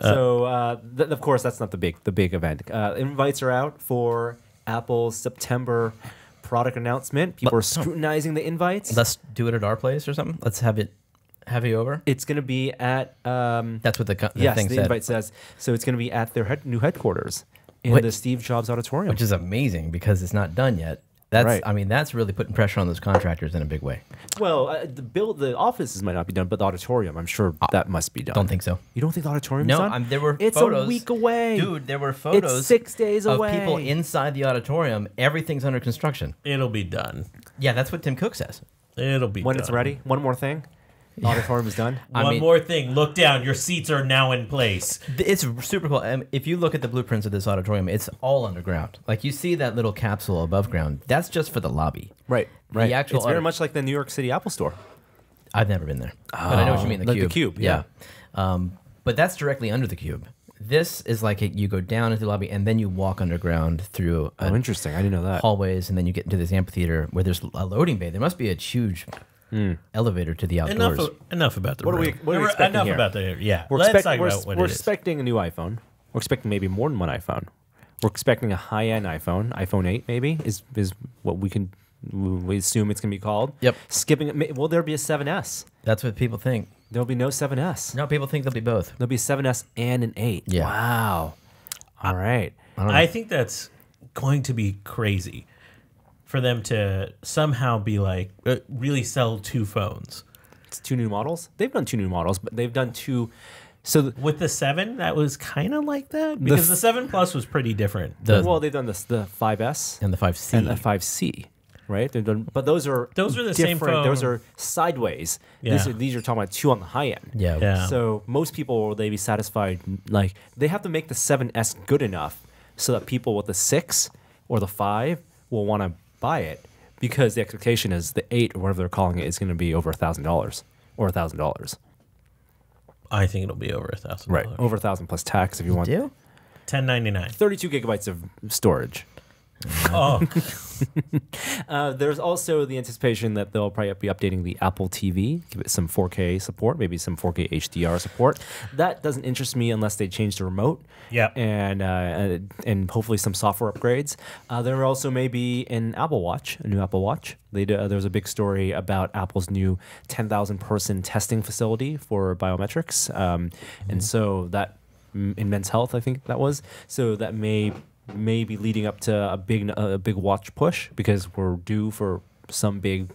So of course that's not the big event. Invites are out for Apple's September product announcement. People are scrutinizing the invites. Let's do it at our place or something. Let's have you over. It's going to be at That's what the yes, thing the said. invite says. So it's going to be at their new headquarters in the Steve Jobs Auditorium. Which is amazing because it's not done yet. That's Right. I mean that's really putting pressure on those contractors in a big way. Well, the offices might not be done, but the auditorium, I'm sure that must be done. Don't think so. You don't think the auditorium's No, done? there were It's photos. a week away. Dude, there were photos It's 6 days of away. people inside the auditorium. Everything's under construction. it'll be done. Yeah, that's what Tim Cook says. It'll be When done. it's ready. One more thing. The auditorium is done. One more thing. Look down. Your seats are now in place. It's super cool. If you look at the blueprints of this auditorium, it's all underground. Like you see that little capsule above ground. That's just for the lobby. Right. The actual it's very much like the New York City Apple Store. I've never been there, but I know what you mean. The like the cube. cube, yeah. But that's directly under the cube. This is like you go down into the lobby and then you walk underground through Oh, interesting. I didn't know that. hallways, and then you get into this amphitheater where there's a loading bay. There must be a huge elevator to the outdoors. Enough about the What are room. we expecting Enough here? about the We're, Let's expect- talk we're, about what we're it is. expecting a new iPhone. We're expecting maybe more than one iPhone. We're expecting a high-end iPhone 8 maybe is what we assume it's going to be called. Yep. Skipping, will there be a 7S? That's what people think. There'll be no 7S. No, people think they'll be both. There'll be a 7S and an 8. Yeah. Wow. All right. I think that's going to be crazy for them to somehow be like really sell two phones. It's 2 new models. They've done 2 new models, but they've done 2. So With the 7, that was kind of like that because the 7 Plus was pretty different. well, they've done the 5S And the 5C. and the 5C. Right, they've done, but those are the same different. phone. Those are sideways. Yeah. These are talking about 2 on the high end. yeah. Yeah. So most people will they be satisfied? Like they have to make the 7S good enough so that people with the 6 or the 5 will want to buy it because the expectation is the 8 or whatever they're calling it is going to be over $1,000 or $1,000. I think it'll be over $1,000. Right, over 1,000 plus tax if you want. Do? 1099. 32 gigabytes of storage. Oh, There's also the anticipation that they'll probably be updating the Apple TV, give it some 4K support, maybe some 4K HDR support. That doesn't interest me unless they change the remote. Yep. And hopefully some software upgrades. There also may be an Apple Watch, a new Apple Watch. There's a big story about Apple's new 10,000 person testing facility for biometrics, and so that in Men's Health, I think that was. So that may be leading up to a big watch push because we're due for some big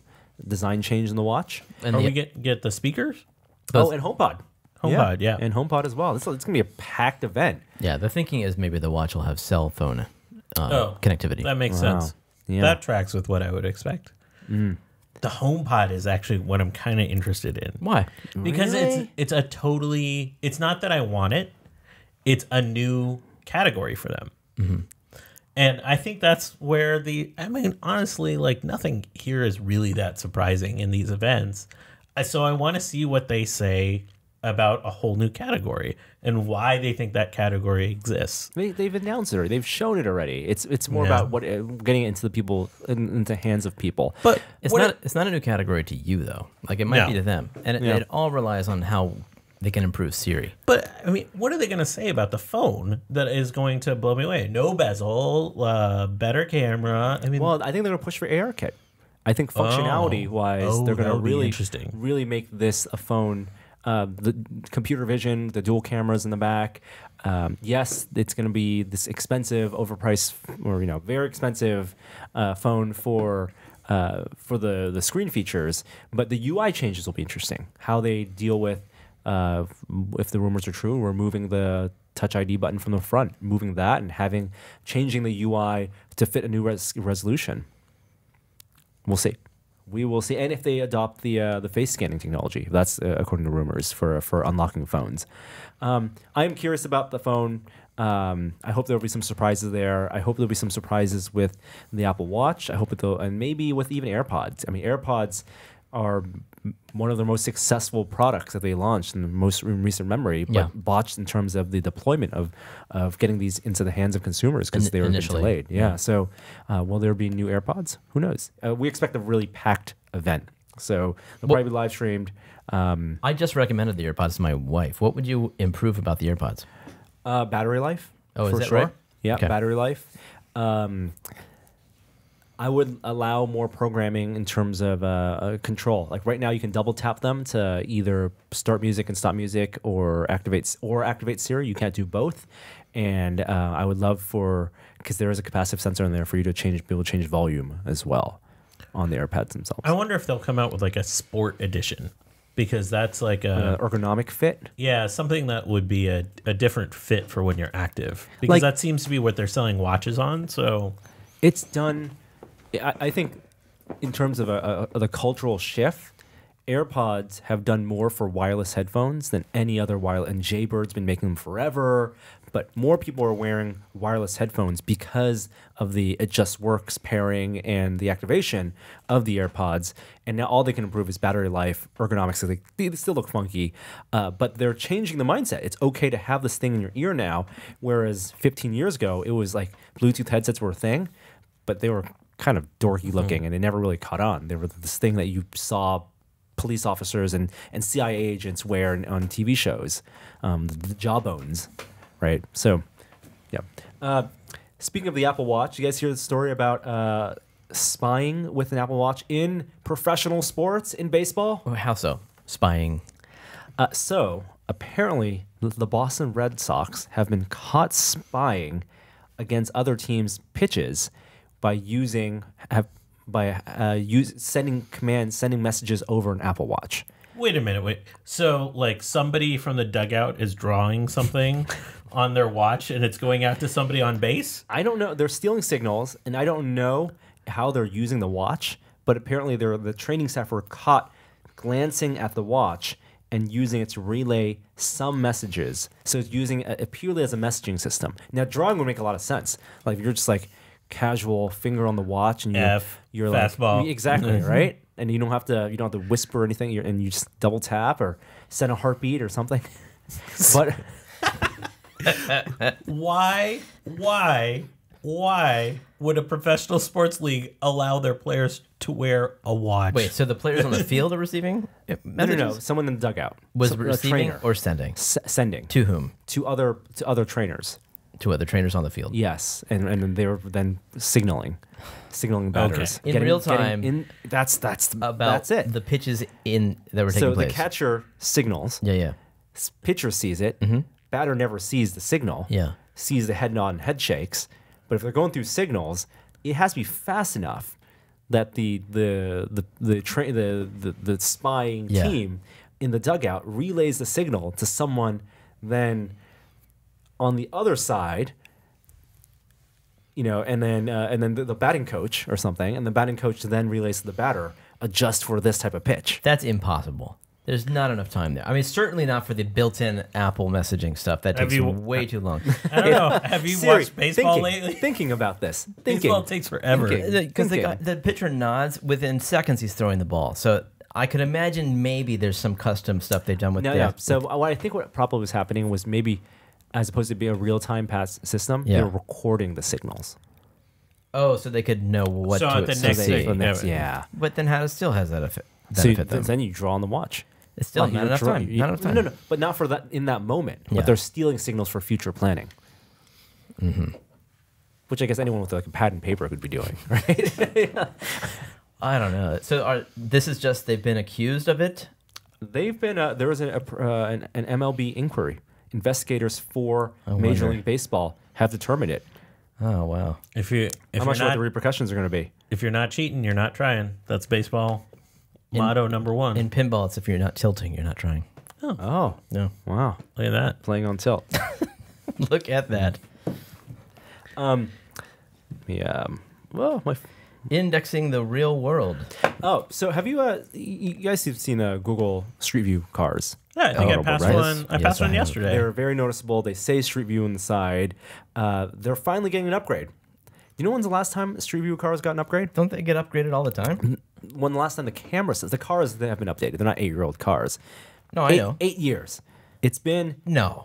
design change in the watch. And are the- we get the speakers? Those- and HomePod. HomePod, yeah. and HomePod as well. It's going to be a packed event. Yeah, the thinking is maybe the watch will have cell phone connectivity. That makes Wow. sense. Yeah. That tracks with what I would expect. The HomePod is actually what I'm kind of interested in. Why? Because Really? it's a totally, it's not that I want it, it's a new category for them. And I think that's where I mean, honestly, like nothing here is really that surprising in these events. So I want to see what they say about a whole new category and why they think that category exists. They've announced it already. They've shown it already. It's more Yeah. about what getting it into the people, into hands of people. But It's not a new category to you though. Like it might No. be to them, and Yeah. it all relies on how they can improve Siri. But I mean, what are they going to say about the phone that is going to blow me away? No bezel, better camera. I mean, Well, I think they're going to push for ARKit. I think functionality-wise, they're going that to would be really, interesting. really make this a phone. The computer vision, the dual cameras in the back. Yes, it's going to be this expensive, overpriced, or very expensive phone for the screen features. But the UI changes will be interesting. How they deal with, if the rumors are true, removing the Touch ID button from the front, moving that, and changing the UI to fit a new resolution. We'll see. We will see, and if they adopt the face scanning technology, that's according to rumors for unlocking phones. I am curious about the phone. I hope there will be some surprises there. I hope there'll be some surprises with the Apple Watch. I hope and maybe with even AirPods. I mean, AirPods are one of the most successful products that they launched in the most recent memory, but botched in terms of the deployment of getting these into the hands of consumers because they were initially. delayed. Yeah. So will there be new AirPods? Who knows? We expect a really packed event. So they'll probably be live streamed. I just recommended the AirPods to my wife. What would you improve about the AirPods? Battery life. Oh, is for that sure. right? Yeah, Okay. battery life. I would allow more programming in terms of control. Like right now, you can double tap them to either start music and stop music, or activate Siri. You can't do both. And I would love because there is a capacitive sensor in there for you to be able to change volume as well on the AirPods themselves. I wonder if they'll come out with like a sport edition, because that's like Ergonomic fit. something that would be a different fit for when you're active, because that seems to be what they're selling watches on. So It's done. I think in terms of the cultural shift, AirPods have done more for wireless headphones than any other wireless. And Jaybird's been making them forever, but more people are wearing wireless headphones because of the It Just Works pairing and the activation of the AirPods. And now all they can improve is battery life, ergonomics. So they still look funky, but they're changing the mindset. It's okay to have this thing in your ear now, whereas 15 years ago, it was like Bluetooth headsets were a thing, but they were kind of dorky looking, and they never really caught on. They were this thing that you saw police officers and CIA agents wear on TV shows, the jawbones, right? So, yeah. Speaking of the Apple Watch, you guys hear the story about spying with an Apple Watch in professional sports in baseball? How so? Spying. So, apparently, the Boston Red Sox have been caught spying against other teams' pitches by sending messages over an Apple Watch. wait a minute. So like somebody from the dugout is drawing something on their watch and it's going out to somebody on base? I don't know. They're stealing signals, and I don't know how they're using the watch, but apparently the training staff were caught glancing at the watch and using it to relay some messages. So it's using it purely as a messaging system. Now, drawing would make a lot of sense. Like, if you're just like casual finger on the watch and you're fastball. like, exactly, right? And you don't have to whisper anything, and you just double tap or send a heartbeat or something. But Why would a professional sports league allow their players to wear a watch? Wait, so the players on the field are receiving messages? no, someone in the dugout Was a receiving trainer. or sending? Sending To whom? to other trainers. To other trainers on the field. Yes, and they were then signaling batters In real time. That's About it. the pitches that were taking So place. the catcher signals. Yeah. Pitcher sees it. Batter never sees the signal. Yeah. Sees the head nod and head shakes. But if they're going through signals, it has to be fast enough that the spying Yeah. team in the dugout relays the signal to someone then on the other side, and then the batting coach or something, and the batting coach then relays to the batter, adjust for this type of pitch. That's impossible. There's not enough time there. I mean, certainly not for the built-in Apple messaging stuff. That takes way too long. I don't know. Have you Siri, watched baseball thinking, lately? Thinking about this. Baseball takes forever. Because the pitcher nods, within seconds he's throwing the ball. So I could imagine maybe there's some custom stuff they've done with that. So what probably was happening was maybe, as opposed to being a real-time pass system, they were recording the signals. Oh, so they could know what so to at the next see. Yeah. But then how still has that effect? So then you draw on the watch. It's still not enough time. Not enough time. No, but not for that in that moment. Yeah. But they're stealing signals for future planning. Mm-hmm. Which I guess anyone with like a pad and paper could be doing, right? I don't know. So this is just they've been accused of it? They've been there was an MLB inquiry. Investigators for Major League Baseball have determined it. Oh wow! I'm not sure what the repercussions are going to be. If you're not cheating, you're not trying. That's baseball motto number one. In pinball, it's if you're not tilting, you're not trying. Oh, No. wow! Look at that. Playing on tilt. Look at that. Yeah. Well, Indexing the real world. Oh, so have you guys have seen Google Street View cars? Yeah, I think I passed right? one. I passed one yesterday. They're very noticeable. They say Street View on the side. They're finally getting an upgrade. You know when's the last time Street View cars got an upgrade? Don't they get upgraded all the time? When the last time the cars that have been updated. They're not 8-year-old cars. No, I know. 8 years. It's been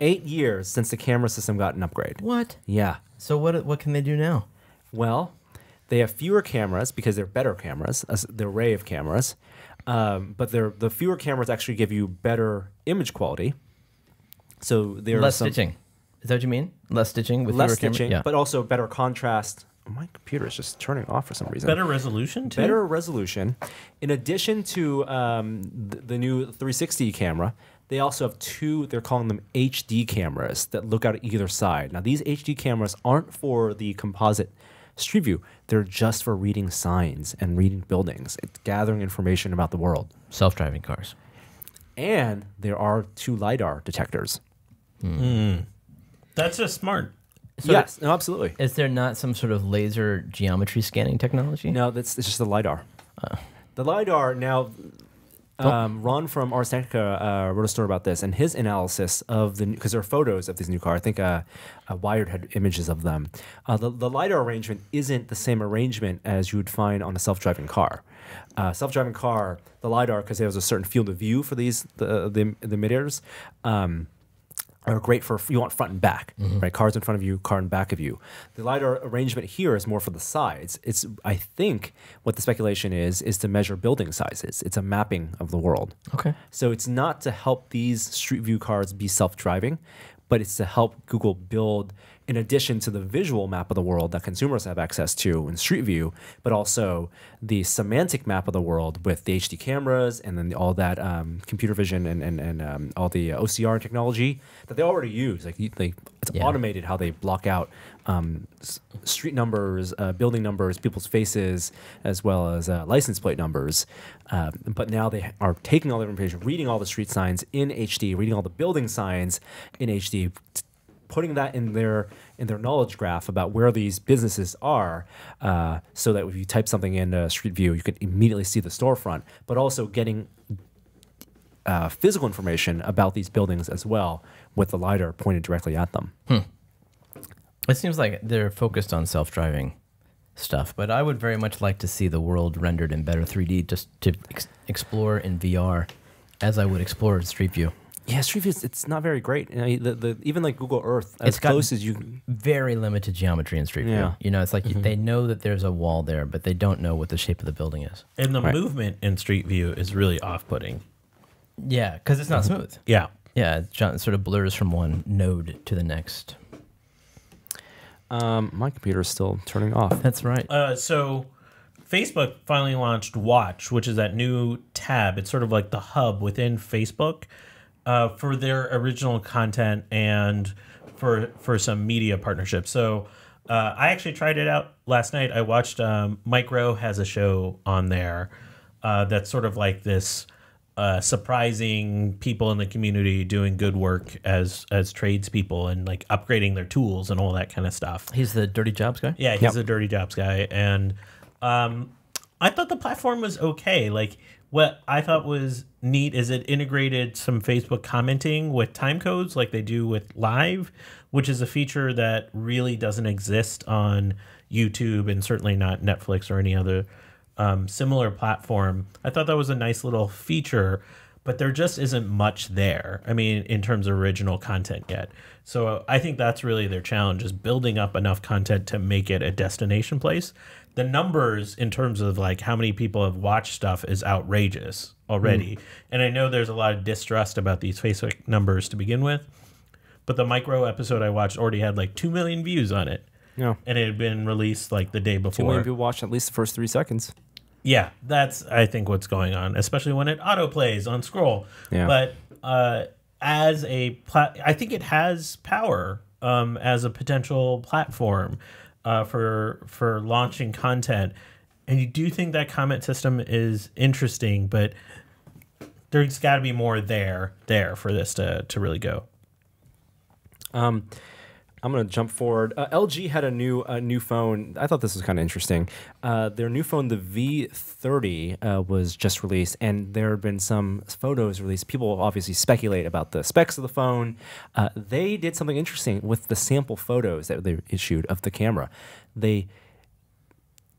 8 years since the camera system got an upgrade. What? Yeah. So what can they do now? Well, they have fewer cameras because they're better cameras, the array of cameras. But the fewer cameras actually give you better image quality. So there less stitching. Is that what you mean? Less stitching with less fewer stitching, cameras? Yeah. but also better contrast. My computer is just turning off for some reason. Better resolution, too? Better resolution. In addition to the new 360 camera, they also have two, they're calling them HD cameras that look out at either side. Now, these HD cameras aren't for the composite Street View. They're just for reading signs and reading buildings. It's gathering information about the world. Self-driving cars. And there are 2 LiDAR detectors. That's just smart. So yes, no, absolutely. Is there not some sort of laser geometry scanning technology? No, it's just the LiDAR. The LiDAR now, Ron from Ars Technica wrote a story about this, and his analysis of because there are photos of these new cars. I think Wired had images of them. The LiDAR arrangement isn't the same arrangement as you would find on a self-driving car. Self-driving car, the LiDAR, because there's a certain field of view for the emitters, are great for, you want front and back, right? Cars in front of you, car in back of you. The LiDAR arrangement here is more for the sides. It's, I think, what the speculation is to measure building sizes. It's a mapping of the world. Okay. So it's not to help these Street View cars be self-driving, but it's to help Google build, in addition to the visual map of the world that consumers have access to in Street View, but also the semantic map of the world with the HD cameras and then all that computer vision and all the OCR technology that they already use. Like it's automated how they block out street numbers, building numbers, people's faces, as well as license plate numbers. But now they are taking all the information, reading all the street signs in HD, reading all the building signs in HD, putting that in their knowledge graph about where these businesses are, so that if you type something in Street View, you can immediately see the storefront, but also getting physical information about these buildings as well with the LiDAR pointed directly at them. It seems like they're focused on self-driving stuff, but I would very much like to see the world rendered in better 3D just to explore in VR as I would explore Street View. Yeah, Street View, it's not very great. You know, even like Google Earth, as close as you... Very limited geometry in Street View. You know, it's like they know that there's a wall there, but they don't know what the shape of the building is. And the movement in Street View is really off-putting. Yeah, because it's not smooth. Yeah. Yeah, it sort of blurs from one node to the next. My computer is still turning off. That's right. So Facebook finally launched Watch, which is that new tab. It's sort of like the hub within Facebook for their original content and for some media partnerships. So I actually tried it out last night. I watched Mike Rowe has a show on there that's sort of like this surprising people in the community doing good work as tradespeople and like upgrading their tools and all that kind of stuff. He's the dirty jobs guy? Yeah, he's a dirty jobs guy. And I thought the platform was okay. Like, what I thought was neat is it integrated some Facebook commenting with time codes like they do with Live, which is a feature that really doesn't exist on YouTube and certainly not Netflix or any other similar platform. I thought that was a nice little feature, but there just isn't much there. I mean, in terms of original content yet. So I think that's really their challenge, is building up enough content to make it a destination place. The numbers in terms of like how many people have watched stuff is outrageous already. And I know there's a lot of distrust about these Facebook numbers to begin with, but the micro episode I watched already had like 2 million views on it. Yeah. And it had been released like the day 2 before. million people watched at least the first 3 seconds. Yeah, that's, I think, what's going on, especially when it autoplays on scroll. Yeah. But as I think it has power as a potential platform for launching content. And you do think that comment system is interesting, but there's got to be more there for this to really go. I'm going to jump forward. LG had a new phone. I thought this was kind of interesting. Their new phone, the V30, was just released, and there have been some photos released. People obviously speculate about the specs of the phone. They did something interesting with the sample photos that they issued of the camera. They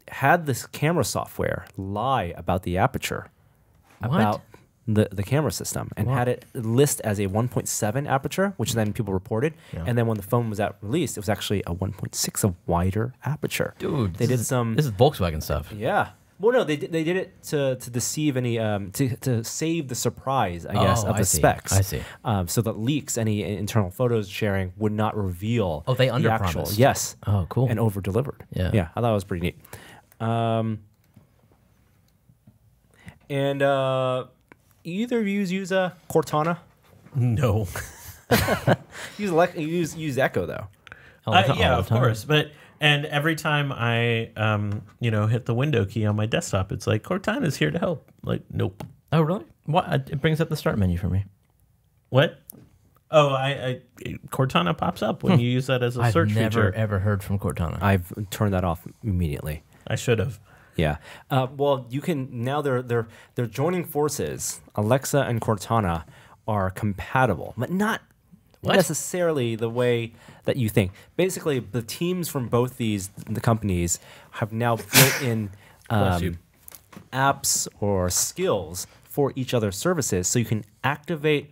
had this camera software lie about the aperture, about the camera system, and had it list as a 1.7 aperture, which then people reported. Yeah. And then when the phone was released, it was actually a 1.6, a wider aperture. Dude, this is Volkswagen stuff. Yeah. Well, no, they did it to deceive any to save the surprise, I guess, of the specs. I see. So that leaks, any internal photos sharing would not reveal. Oh, they the actual. underpromised. Yes. Oh, cool. And over delivered. Yeah. Yeah. I thought it was pretty neat. Either of you use a Cortana? No. use Echo though. Yeah, of course. And every time I hit the window key on my desktop, it's like Cortana's here to help. Like, nope. Oh, really? What? It brings up the start menu for me. What? Oh, Cortana pops up when you use that as a search feature. I've never ever heard from Cortana. I've turned that off immediately. I should have. Yeah. Well, you can now. They're joining forces. Alexa and Cortana are compatible, but not necessarily the way that you think. Basically, the teams from both the companies have now built in apps or skills for each other's services, so you can activate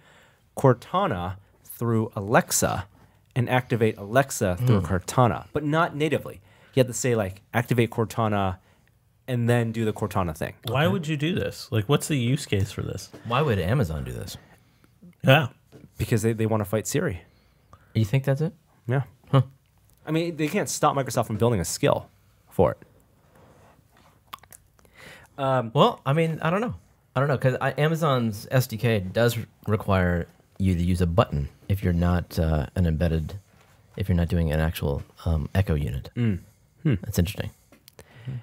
Cortana through Alexa and activate Alexa through Cortana, but not natively. You have to say like activate Cortana and then do the Cortana thing. Why would you do this? Like, what's the use case for this? Why would Amazon do this? Yeah. Because they want to fight Siri. You think that's it? Yeah. Huh. I mean, they can't stop Microsoft from building a skill for it. Well, I mean, I don't know. Because Amazon's SDK does require you to use a button if you're not if you're not doing an actual Echo unit. That's interesting.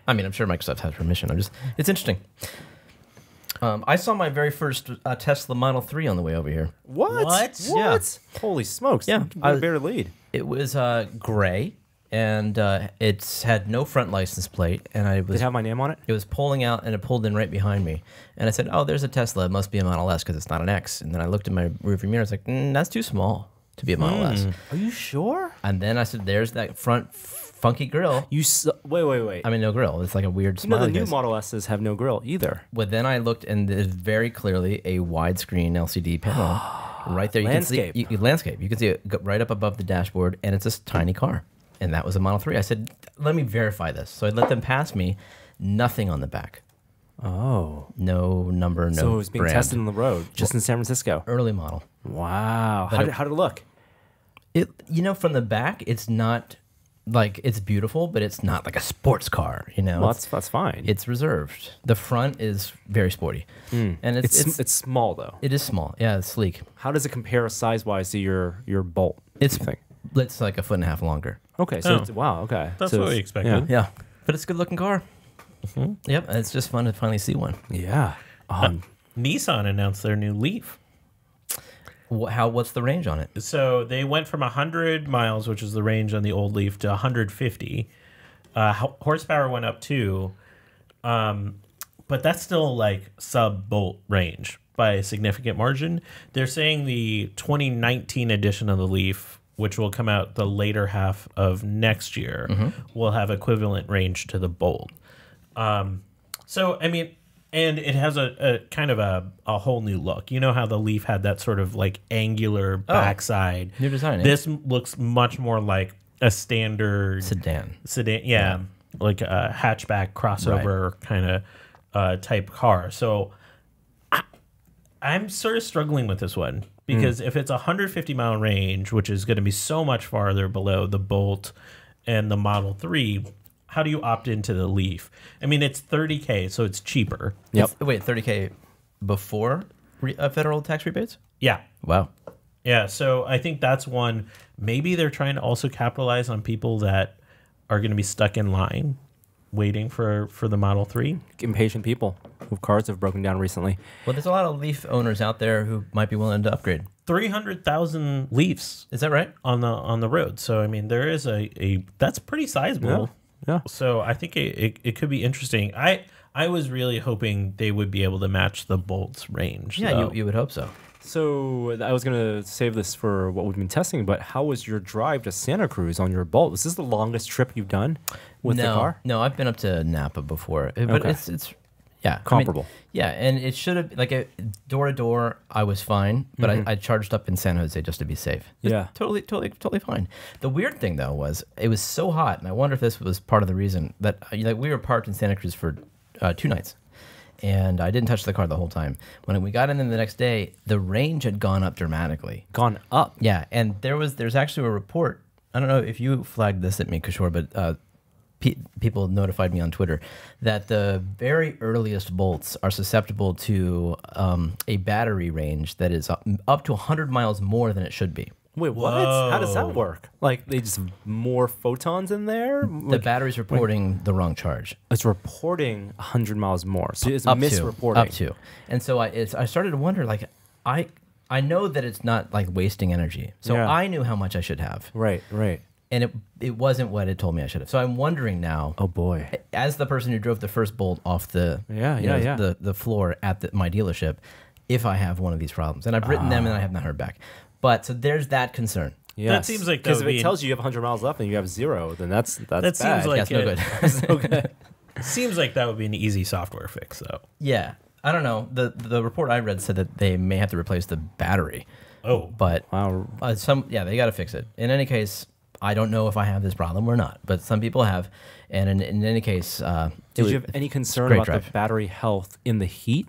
I mean, I'm sure Microsoft has permission. It's interesting. I saw my very first Tesla Model 3 on the way over here. What? Yeah. Holy smokes. Yeah. I better lead. It was gray, and it's had no front license plate. And Did it have my name on it? It was pulling out, and it pulled in right behind me. And I said, oh, there's a Tesla. It must be a Model S because it's not an X. And then I looked in my rearview mirror. I was like, that's too small to be a Model S. Are you sure? And then I said, there's that front funky grill. Wait. I mean, no grill. It's like a weird smile. The new Model S's have no grill either. Well, then I looked, and there's very clearly a widescreen LCD panel right there. You Landscape. can see landscape. You can see it right up above the dashboard, and it's a tiny car. And that was a Model 3. I said, let me verify this. So I let them pass me. Nothing on the back. Oh. No number, no So it was being brand. tested on the road, just in San Francisco. Early model. Wow. How did it look? From the back, it's not... Like, it's beautiful, but it's not like a sports car, Well, that's fine. It's reserved. The front is very sporty. And it's small, though. It is small. Yeah, it's sleek. How does it compare size-wise to your Bolt? It's like a foot and a half longer. Okay, so wow, okay. That's so what we expected. Yeah. But it's a good-looking car. Yep, and it's just fun to finally see one. Yeah. Nissan announced their new Leaf. What's the range on it? So they went from 100 miles, which is the range on the old Leaf, to 150. Horsepower went up too, but that's still like sub-Bolt range by a significant margin. They're saying the 2019 edition of the Leaf, which will come out the later half of next year, will have equivalent range to the Bolt. So, I mean, and it has a kind of a whole new look. You know how the Leaf had that sort of like angular backside? New design. This looks much more like a standard Sedan, yeah, like a hatchback crossover kind of type car. So I'm sort of struggling with this one because if it's a 150-mile range, which is going to be so much farther below the Bolt and the Model 3, how do you opt into the Leaf? I mean, it's $30K, so it's cheaper. Yep. Wait, $30K before federal tax rebates? Yeah. Wow. Yeah, so I think that's one. Maybe they're trying to also capitalize on people that are going to be stuck in line waiting for the Model 3. Impatient people whose cars have broken down recently. Well, there's a lot of Leaf owners out there who might be willing to upgrade. 300,000 Leafs. Is that right? On the road. So, I mean, there is a that's pretty sizable. Yeah. So I think it could be interesting. I was really hoping they would be able to match the Bolt's range. Yeah, you would hope so. So I was going to save this for what we've been testing, but how was your drive to Santa Cruz on your Bolt? Was this the longest trip you've done with the car? No, I've been up to Napa before, but it's yeah, comparable. I mean, yeah, and it should have like door to door. I was fine, but I charged up in San Jose just to be safe. Yeah, totally fine. The weird thing though was it was so hot, and I wonder if this was part of the reason that like we were parked in Santa Cruz for 2 nights. And I didn't touch the car the whole time. When we got in the next day, the range had gone up dramatically. Gone up? Yeah, and there's actually a report. I don't know if you flagged this at me, Kishore, but people notified me on Twitter that the very earliest Bolts are susceptible to a battery range that is up to 100 miles more than it should be. Wait, what? Whoa. How does that work? Like, they just more photons in there? The battery's reporting the wrong charge. It's reporting 100 miles more. So it's misreporting. Up to. And so I started to wonder, like, I know that it's not, like, wasting energy. So I knew how much I should have. Right. And it wasn't what it told me I should have. So I'm wondering now. Oh, boy. As the person who drove the first Bolt off the the floor at my dealership, if I have one of these problems. And I've written them and I have not heard back. But so there's that concern. Yes. That seems like because if it tells you have 100 miles left and you have 0, then that's that bad. seems like That's no good. That's no good. seems like that would be an easy software fix, though. Yeah, I don't know. The report I read said that they may have to replace the battery. Oh, But Wow. they got to fix it. In any case, I don't know if I have this problem or not, but some people have. And in any case, Did you have any concern great about drive. the battery health in the heat?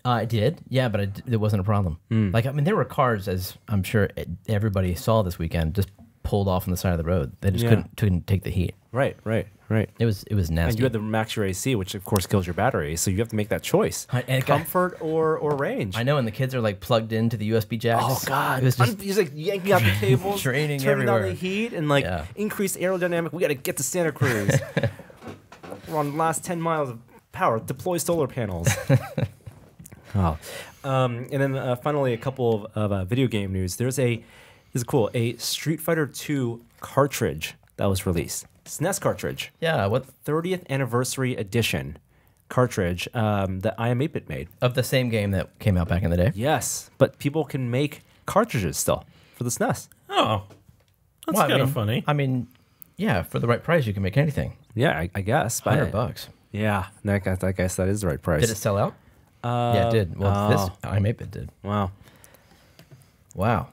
I did, yeah, but it wasn't a problem. Like, I mean, there were cars, as I'm sure everybody saw this weekend, just pulled off on the side of the road. They just couldn't take the heat. Right. It was nasty. And you had the Max Your AC, which of course kills your battery, so you have to make that choice: and comfort or range. I know, and the kids are like plugged into the USB jacks. Oh God! It was just He's like yanking out the cables, training turning down everywhere. the heat, and like increased aerodynamic. We got to get to Santa Cruz. We're on the last 10 miles of power. Deploy solar panels. Oh, and then finally a couple of video game news. This is cool. A Street Fighter 2 cartridge that was released. SNES cartridge. Yeah, what 30th anniversary edition cartridge that I Am 8-Bit made. of the same game that came out back in the day? Yes, but people can make cartridges still for the SNES. oh, that's Well, kind of funny. I mean, yeah, for the right price, you can make anything. Yeah, I guess. But $100. yeah, I guess that is the right price. Did it sell out? Yeah, it did. Well, this I'm 8-Bit did. Wow. Wow.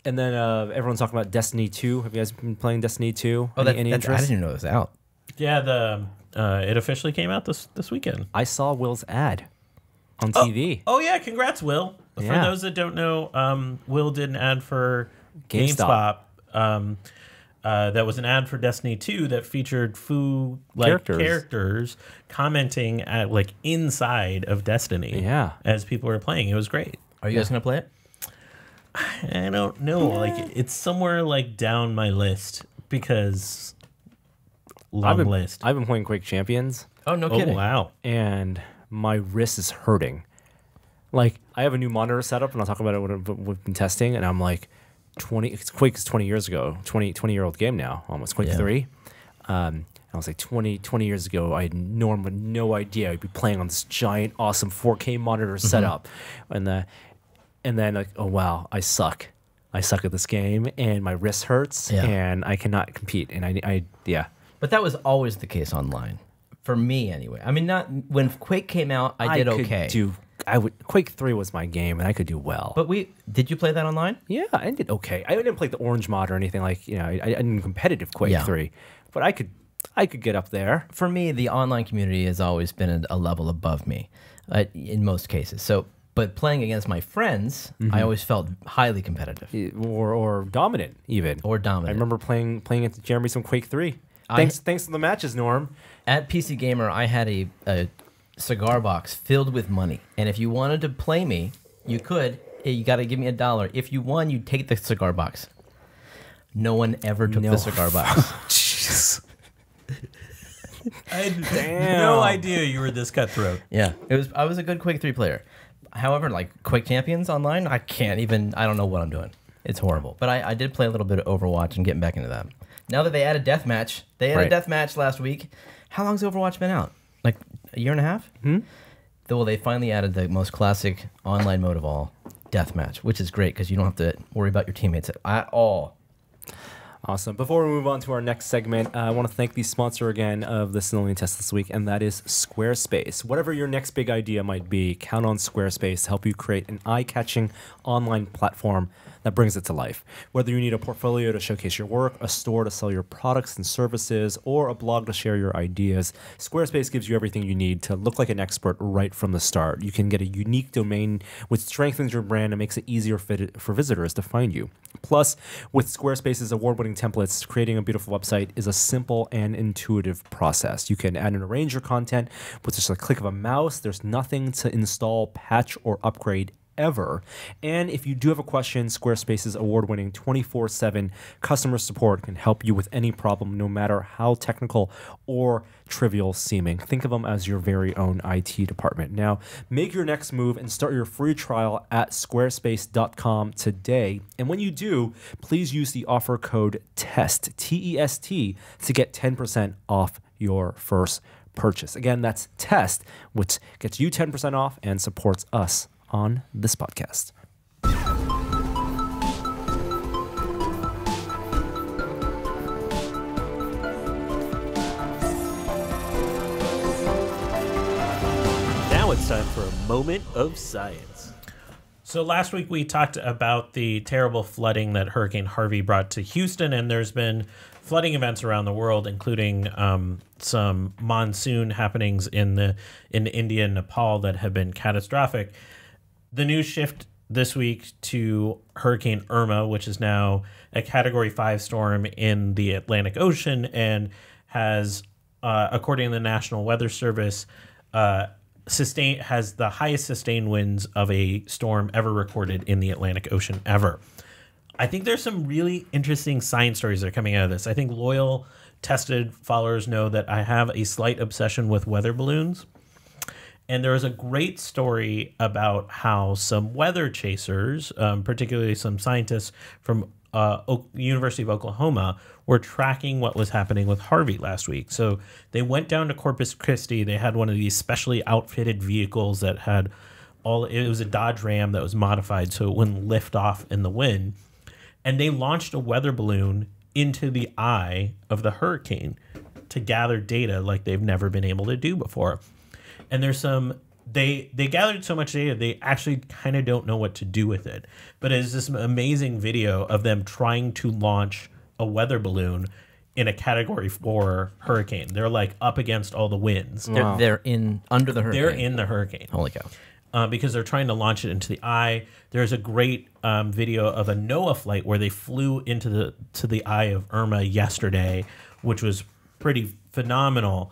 And then everyone's talking about Destiny 2. Have you guys been playing Destiny 2? Oh, Any I didn't interest? even know it was out. Yeah, it officially came out this weekend. I saw Will's ad on TV. Oh yeah, congrats, Will. For Yeah. those that don't know, Will did an ad for GameStop. That was an ad for Destiny 2 that featured Fu characters commenting at like inside of Destiny. Yeah. As people were playing. It was great. Are you guys going to play it? I don't know. Like it's somewhere like down my list because list. I've been playing Quake Champions, Oh, no Oh kidding. wow. and my wrist is hurting. Like, I have a new monitor set up, and I'll talk about it when we've been testing, and I'm like, Quake is 20 years ago, 20-year-old game now, almost, Quake 3. I was like 20 years ago, I had no idea I'd be playing on this giant, awesome 4K monitor setup. And then like, oh wow, I suck at this game, and my wrist hurts, and I cannot compete. And I. But that was always the case online, for me anyway. I mean, not when Quake came out, I did okay. Quake 3 was my game, and I could do well. But did you play that online? Yeah, I did okay. I didn't play the orange mod or anything like, I didn't competitive Quake 3, but I could get up there. For me, the online community has always been a level above me, in most cases. So, but playing against my friends, I always felt highly competitive, or dominant even. Or dominant. I remember playing against Jeremy some Quake 3. Thanks to the matches, Norm. At PC Gamer, I had a cigar box filled with money, and if you wanted to play me, you could. You got to give me $1. If you won, you'd take the cigar box. No one ever took the cigar box. Jeez. I had no idea you were this cutthroat. Yeah, I was a good Quake 3 player. However, like Quake Champions online, I don't know what I'm doing. It's horrible. But I did play a little bit of Overwatch and getting back into that. Now that they added deathmatch, a deathmatch last week. How long's Overwatch been out? Like a year and a half? Well, they finally added the most classic online mode of all, deathmatch, which is great because you don't have to worry about your teammates at all. Awesome. Before we move on to our next segment, I want to thank the sponsor again of the Sinolian Test this week, and that is Squarespace. Whatever your next big idea might be, count on Squarespace to help you create an eye-catching online platform that brings it to life. Whether you need a portfolio to showcase your work, a store to sell your products and services, or a blog to share your ideas, Squarespace gives you everything you need to look like an expert right from the start. You can get a unique domain which strengthens your brand and makes it easier for visitors to find you. Plus, with Squarespace's award-winning templates, creating a beautiful website is a simple and intuitive process. You can add and arrange your content with just a click of a mouse. There's nothing to install, patch, or upgrade ever. And if you do have a question, Squarespace's award-winning 24/7 customer support can help you with any problem, no matter how technical or trivial seeming. Think of them as your very own IT department. Now, make your next move and start your free trial at squarespace.com today. And when you do, please use the offer code TEST, T-E-S-T, to get 10% off your first purchase. Again, that's TEST, which gets you 10% off and supports us on this podcast. Now it's time for a moment of science. So last week we talked about the terrible flooding that Hurricane Harvey brought to Houston, and there's been flooding events around the world, including some monsoon happenings in India and Nepal that have been catastrophic. The news shift this week to Hurricane Irma, which is now a Category 5 storm in the Atlantic Ocean and has, according to the National Weather Service, has the highest sustained winds of a storm ever recorded in the Atlantic Ocean ever. I think there's some really interesting science stories that are coming out of this. I think loyal, tested followers know that I have a slight obsession with weather balloons. And there was a great story about how some weather chasers, particularly some scientists from University of Oklahoma, were tracking what was happening with Harvey last week. So they went down to Corpus Christi. They had one of these specially outfitted vehicles that had it was a Dodge Ram that was modified so it wouldn't lift off in the wind. And they launched a weather balloon into the eye of the hurricane to gather data like they've never been able to do before. And there's they gathered so much data, they actually kind of don't know what to do with it. But it's this amazing video of them trying to launch a weather balloon in a Category 4 hurricane. They're like up against all the winds. Wow. They're under the hurricane. They're in the hurricane. Holy cow. Because they're trying to launch it into the eye. There's a great video of a NOAA flight where they flew into the eye of Irma yesterday, which was pretty phenomenal.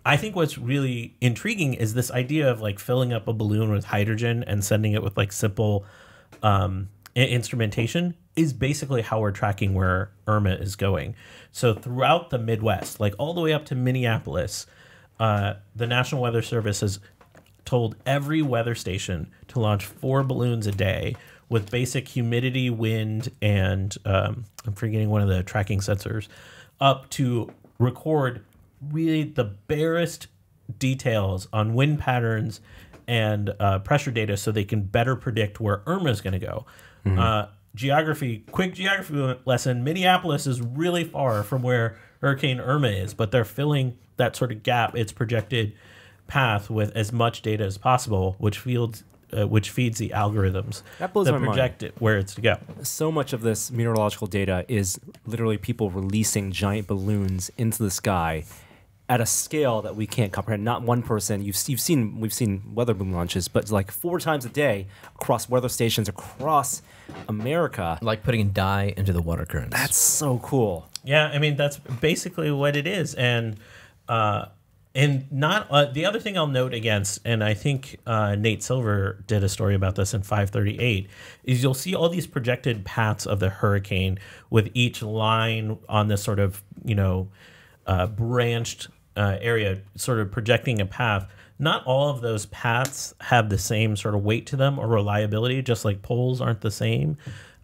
I think what's really intriguing is this idea of like filling up a balloon with hydrogen and sending it with like simple instrumentation is basically how we're tracking where Irma is going. So throughout the Midwest, like all the way up to Minneapolis, the National Weather Service has told every weather station to launch 4 balloons a day with basic humidity, wind, and I'm forgetting one of the tracking sensors, up to record really the barest details on wind patterns and pressure data so they can better predict where Irma is going to go. Quick geography lesson, Minneapolis is really far from where Hurricane Irma is, but they're filling that sort of gap, its projected path, with as much data as possible, which feeds the algorithms That blows my project it where it's to go. So much of this meteorological data is literally people releasing giant balloons into the sky at a scale that we can't comprehend. Not one person. We've seen weather balloon launches, but like 4 times a day across weather stations across America. Like putting dye into the water currents. That's so cool. Yeah, I mean that's basically what it is, and not the other thing I'll note against, and I think Nate Silver did a story about this in 538, is you'll see all these projected paths of the hurricane with each line on this sort of branched area, sort of projecting a path. Not all of those paths have the same sort of weight to them or reliability, just like poles aren't the same.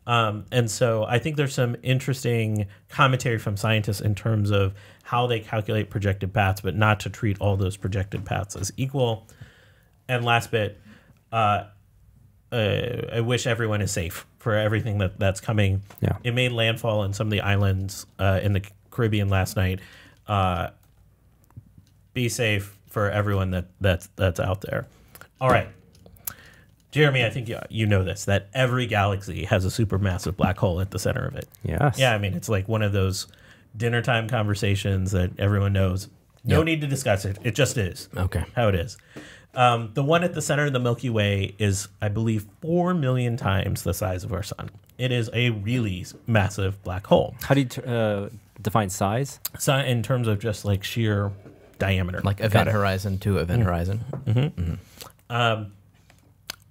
And so I think there's some interesting commentary from scientists in terms of how they calculate projected paths, but not to treat all those projected paths as equal. And last bit, I wish everyone is safe for everything that's coming. Yeah. It made landfall in some of the islands in the Caribbean last night. Be safe for everyone that's out there. All right. Jeremy, I think you know this, that every galaxy has a supermassive black hole at the center of it. Yes. Yeah, I mean, it's like one of those dinner time conversations that everyone knows. No need to discuss it. It just is. Okay. How it is. The one at the center of the Milky Way is, I believe, 4 million times the size of our sun. It is a really massive black hole. How do you define size? So in terms of just like sheer diameter. Like event horizon to event horizon.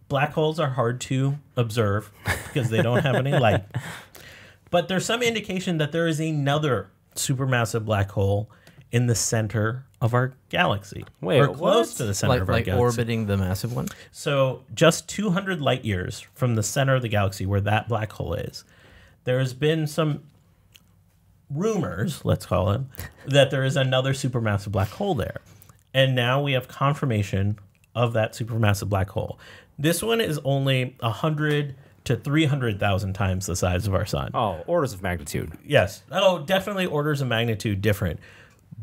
Black holes are hard to observe because they don't have any light. But there's some indication that there is another supermassive black hole in the center of our galaxy. Wait, or close what? to the center of our galaxy. Orbiting the massive one? So just 200 light years from the center of the galaxy where that black hole is, there has been some rumors, let's call them, that there is another supermassive black hole there. And now we have confirmation of that supermassive black hole. This one is only 100 to 300,000 times the size of our sun. Oh, orders of magnitude. Yes. Oh, definitely orders of magnitude different.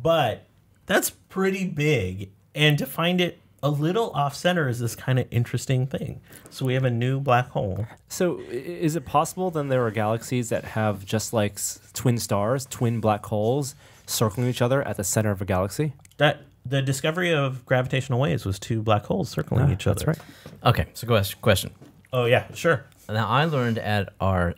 But that's pretty big. And to find it a little off-center is this kind of interesting thing. So we have a new black hole. So is it possible then there are galaxies that have just like twin stars, twin black holes circling each other at the center of a galaxy? That the discovery of gravitational waves was 2 black holes circling each other. That's right. Okay, so question. Oh, yeah, sure. Now, I learned at our,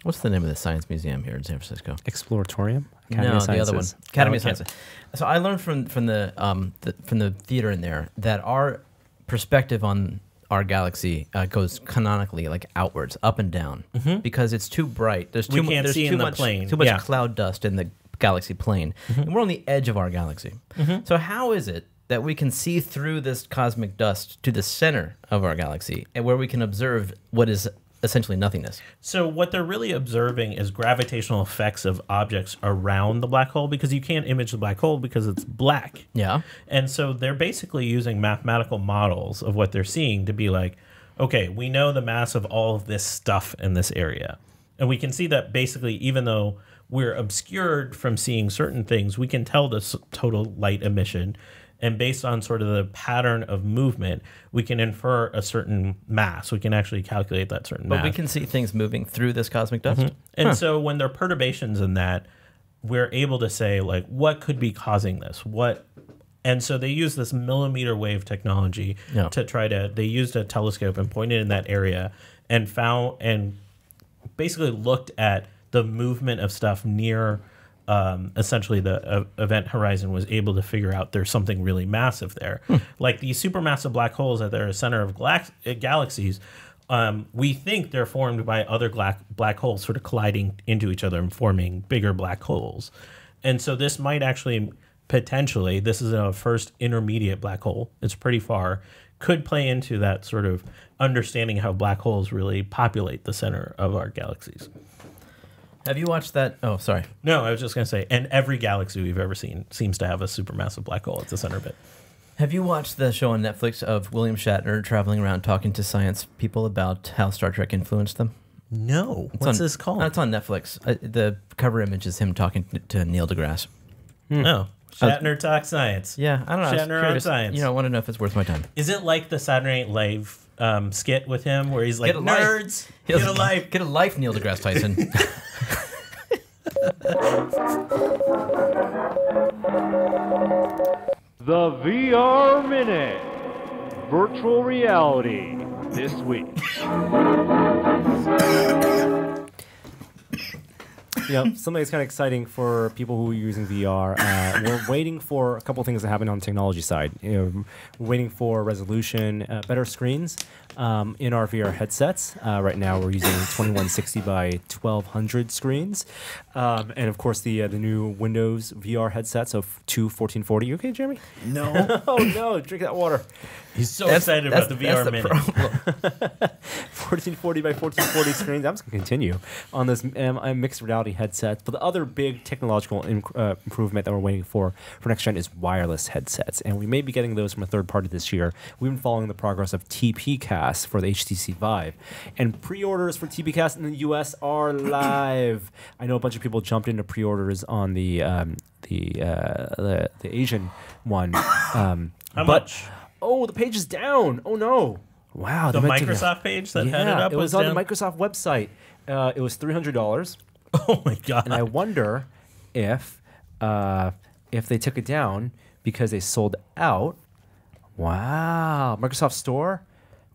what's the name of the science museum here in San Francisco? Exploratorium? Academy of the other one. Sciences. Academy of Okay. Sciences. So I learned from the theater in there that our perspective on our galaxy goes canonically, like outwards, up and down, because it's too bright. There's We too, can't there's see too in the much, plane. Too much Yeah. cloud dust in the galaxy plane, and we're on the edge of our galaxy. So how is it that we can see through this cosmic dust to the center of our galaxy, and where we can observe what is essentially nothingness? So what they're really observing is gravitational effects of objects around the black hole, because you can't image the black hole because it's black. Yeah. And so they're basically using mathematical models of what they're seeing to be like, okay, we know the mass of all of this stuff in this area. And we can see that basically, even though we're obscured from seeing certain things, we can tell the total light emission. And based on sort of the pattern of movement, we can infer a certain mass. We can actually calculate that certain mass. But we can see things moving through this cosmic dust. And so when there are perturbations in that, we're able to say, like, what could be causing this? And so they use this millimeter wave technology to try to, they used a telescope and pointed in that area and found, and basically looked at the movement of stuff near essentially the event horizon, was able to figure out there's something really massive there. Like these supermassive black holes that are the center of galaxies, we think they're formed by other black holes sort of colliding into each other and forming bigger black holes. And so this might actually potentially, this is a first intermediate black hole. It's pretty far. Could play into that sort of understanding how black holes really populate the center of our galaxies. Have you watched that? Oh, sorry. No, I was just going to say, and every galaxy we've ever seen seems to have a supermassive black hole at the center of it. Have you watched the show on Netflix of William Shatner traveling around talking to science people about how Star Trek influenced them? No. What's this called? It's on Netflix. The cover image is him talking to Neil deGrasse. Oh. Shatner talk science. Yeah, I don't know. Shatner on science. You know, I want to know if it's worth my time. Is it like the Saturday Night Live skit with him where he's like, Get a life. nerds, get a life. Get a life, Neil deGrasse Tyson. The VR Minute. Virtual reality this week. Something that's kind of exciting for people who are using VR. We're waiting for a couple things to happen on the technology side. We're waiting for resolution, better screens in our VR headsets. Right now, we're using 2160 by 1200 screens, and of course the new Windows VR headsets of 1440. You okay, Jeremy? No. Oh no! Drink that water. He's so excited about the VR Minute. 1440 by 1440 screens. I'm just going to continue on this mixed reality headset. But the other big technological improvement that we're waiting for next gen is wireless headsets. And we may be getting those from a third party this year. We've been following the progress of TPcast for the HTC Vive. And pre-orders for TPcast in the US are live. I know a bunch of people jumped into pre-orders on the Asian one. How much? Oh, the page is down. Oh, no. Wow. The Microsoft page that had it up it was down? on the Microsoft website. It was $300. Oh, my God. And I wonder if they took it down because they sold out. Wow. Microsoft Store?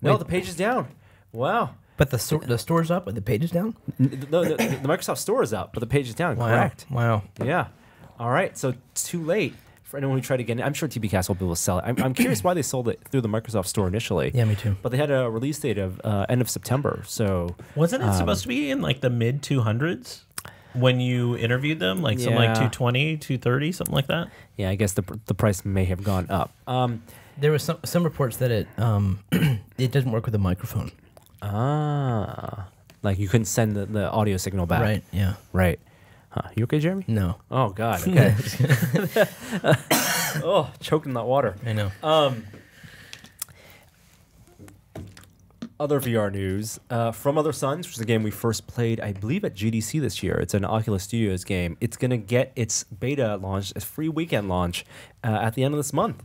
No, Wait. the page is down. Wow. But the store's up, but the page is down? No, the Microsoft Store is up, but the page is down. Wow. Correct. Wow. Yeah. All right. So it's too late for anyone who tried to get it. I'm sure TPcast will be able to sell it. I'm curious why they sold it through the Microsoft Store initially. Yeah, me too. But they had a release date of end of September. So Wasn't it supposed to be in like the mid 200s when you interviewed them? Like something like 220, 230, something like that? yeah, I guess the price may have gone up. There was some reports that it it doesn't work with a microphone. Like you couldn't send the audio signal back. Right, yeah. Right. Huh. You okay, Jeremy? No. Oh God. Okay. Oh, choked in that water. I know. Other VR news from Other Suns, which is a game we first played, I believe, at GDC this year. It's an Oculus Studios game. It's going to get its beta launch, its free weekend launch, at the end of this month.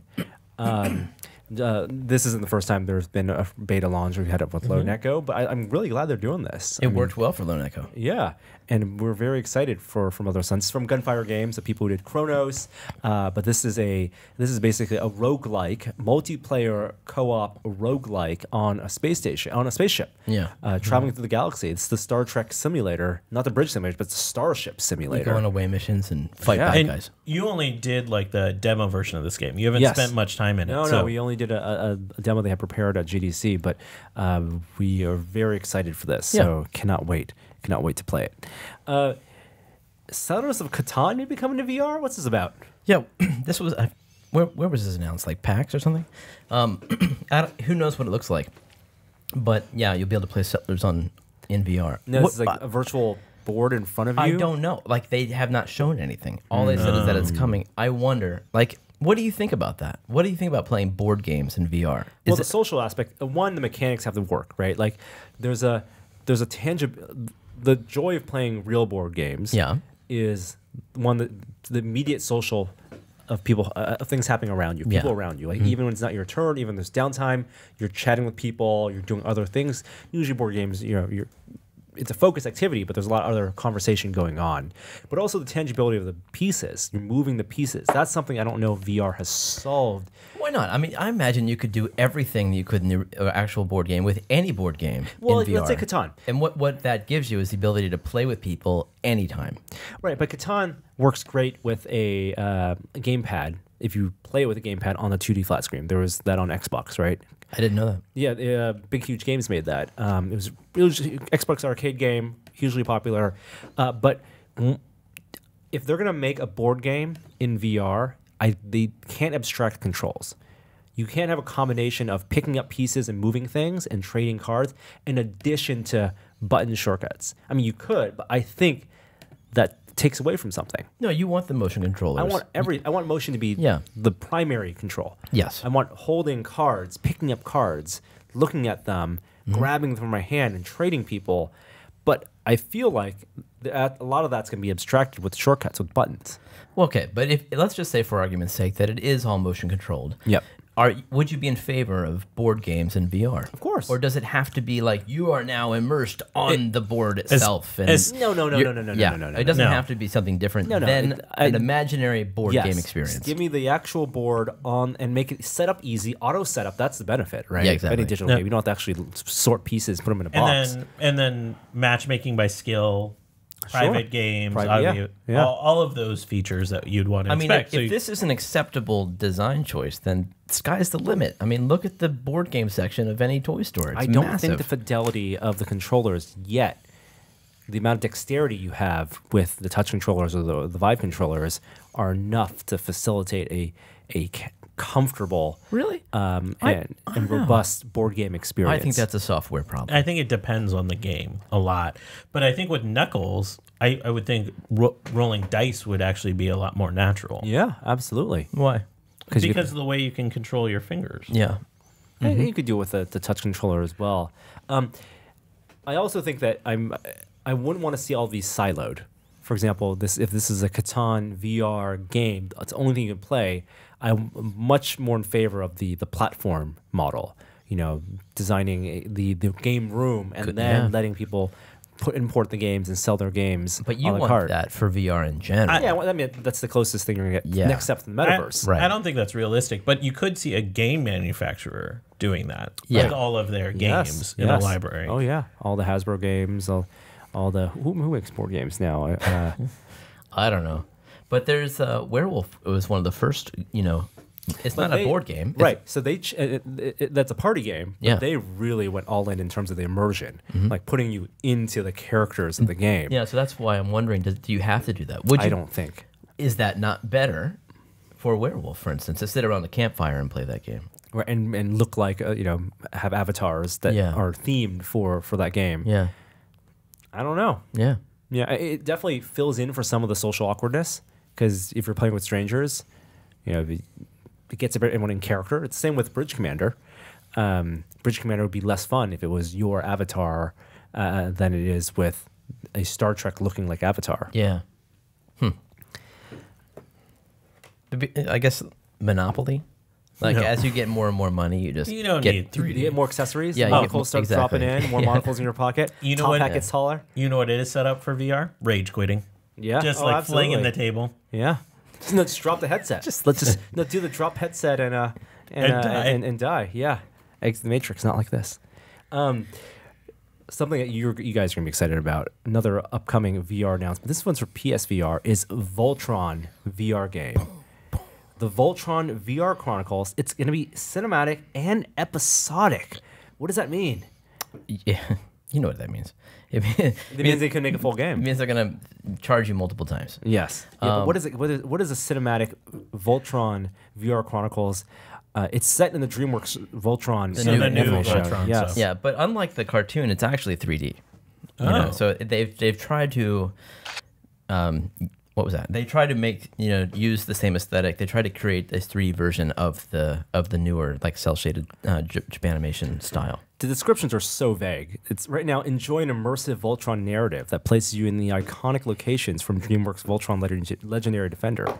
This isn't the first time there's been a beta launch. We've had it with Lone Echo, but I'm really glad they're doing this. It worked well for Lone Echo. Yeah, and we're very excited for From Other Suns. It's from Gunfire Games, the people who did Chronos. But this is basically a roguelike, multiplayer co-op roguelike on a spaceship. Yeah. Traveling through the galaxy. It's the Star Trek simulator, not the bridge simulator, but it's the Starship You simulator. go on away missions and fight Yeah. bad And guys. you only did like the demo version of this game. You haven't Yes. spent much time in it. No, so we only did a demo they had prepared at GDC, but we are very excited for this. So cannot wait to play it. Settlers of Catan may be coming to VR. What's this about? Yeah, this was where was this announced? Like PAX or something? Who knows what it looks like? But yeah, you'll be able to play Settlers in VR. No, this is like a virtual board in front of you. I don't know. Like they have not shown anything. All they said is that it's coming. I wonder. Like, what do you think about that? What do you think about playing board games in VR? Well, the social aspect. One, the mechanics have to work, right? Like there's a tangible. The joy of playing real board games. Yeah. Is one that the immediate social of people, of things happening around you, people around you. Like even when it's not your turn, even there's downtime, you're chatting with people, you're doing other things. Usually board games, it's a focused activity, but there's a lot of other conversation going on. But also the tangibility of the pieces. You're moving the pieces. That's something I don't know if VR has solved. Why not? I mean, I imagine you could do everything you could in the actual board game with any board game Well, in VR. let's say Catan. And what that gives you is the ability to play with people anytime. Right, but Catan works great with a gamepad. If you play it with a gamepad on the 2D flat screen, there was that on Xbox, right? I didn't know that. Yeah, Big Huge Games made that. It was really just Xbox arcade game, hugely popular. But if they're gonna make a board game in VR, they can't abstract controls. You can't have a combination of picking up pieces and moving things and trading cards in addition to button shortcuts. I mean, you could, but I think that takes away from something. No, you want the motion controllers. I want motion to be the primary control. Yes. I want holding cards, picking up cards, looking at them, grabbing them from my hand and trading people. But I feel like a lot of that's going to be abstracted with shortcuts, with buttons. Well, okay, but let's just say, for argument's sake, that it is all motion controlled. Yep. Would you be in favor of board games in VR? Of course. Or does it have to be like you are now immersed on the board itself? No. It doesn't have to be something different than an imaginary board game experience. Just give me the actual board on and make it set up easy, auto setup. That's the benefit, right? Yeah, exactly. Any digital game, you don't have to actually sort pieces, put them in a box. And then matchmaking by skill. Private games, all of those features that you'd want to expect. I mean, if this is an acceptable design choice, then sky's the limit. I mean, look at the board game section of any toy store. It's I don't massive. think the fidelity of the controllers yet, the amount of dexterity you have with the touch controllers or the Vive controllers are enough to facilitate a comfortable and robust board game experience. I think that's a software problem. I think it depends on the game a lot. But I think with Knuckles, I would think rolling dice would actually be a lot more natural. Yeah, absolutely. Why? Because of the way you can control your fingers. Yeah. You could do it with the touch controller as well. I also think that I wouldn't want to see all these siloed. For example, if this is a Catan VR game, it's the only thing you can play. I'm much more in favor of the platform model. You know, designing the game room and then letting people import the games and sell their games. But you want that for VR in general. I mean that's the closest thing you're gonna get. Next step to the metaverse. I don't think that's realistic, but you could see a game manufacturer doing that with all of their games in a library. Oh yeah, all the Hasbro games, all the who makes board games now? I don't know. But there's Werewolf. It was one of the first, it's not a board game. Right. So that's a party game. But they really went all in terms of the immersion, like putting you into the characters of the game. Yeah, so that's why I'm wondering, do you have to do that? I don't think. Is that not better for Werewolf, for instance, to sit around the campfire and play that game? Right, and look like, have avatars that are themed for that game. Yeah. I don't know. Yeah. Yeah, it definitely fills in for some of the social awkwardness. Because if you're playing with strangers, it gets everyone in character. It's the same with Bridge Commander. Bridge Commander would be less fun if it was your avatar than it is with a Star Trek looking like avatar. Yeah. I guess Monopoly. Like as you get more and more money, you just don't need 3D. You get more accessories. Yeah, monocles start dropping in. More monocles in your pocket. Top hat gets taller. You know what it is set up for VR? Rage quitting. Yeah, just like flinging the table. Yeah, just drop the headset. Let's do the drop headset and die. Yeah, exit the Matrix. Not like this. Something that you guys are gonna be excited about. Another upcoming VR announcement. This one's for PSVR. Is Voltron VR game. The Voltron VR Chronicles. It's gonna be cinematic and episodic. What does that mean? Yeah, you know what that means. It means they can make a full game. It means they're gonna charge you multiple times. Yes. But what is it? What is a cinematic Voltron VR Chronicles? It's set in the DreamWorks Voltron. The new Voltron. Yes. Yeah, but unlike the cartoon, it's actually 3D. So they've tried to. What was that? They tried to make use the same aesthetic. They tried to create this 3D version of the newer like cel shaded Japanimation style. The descriptions are so vague. It's right now, enjoy an immersive Voltron narrative that places you in the iconic locations from DreamWorks Voltron Legendary Defender.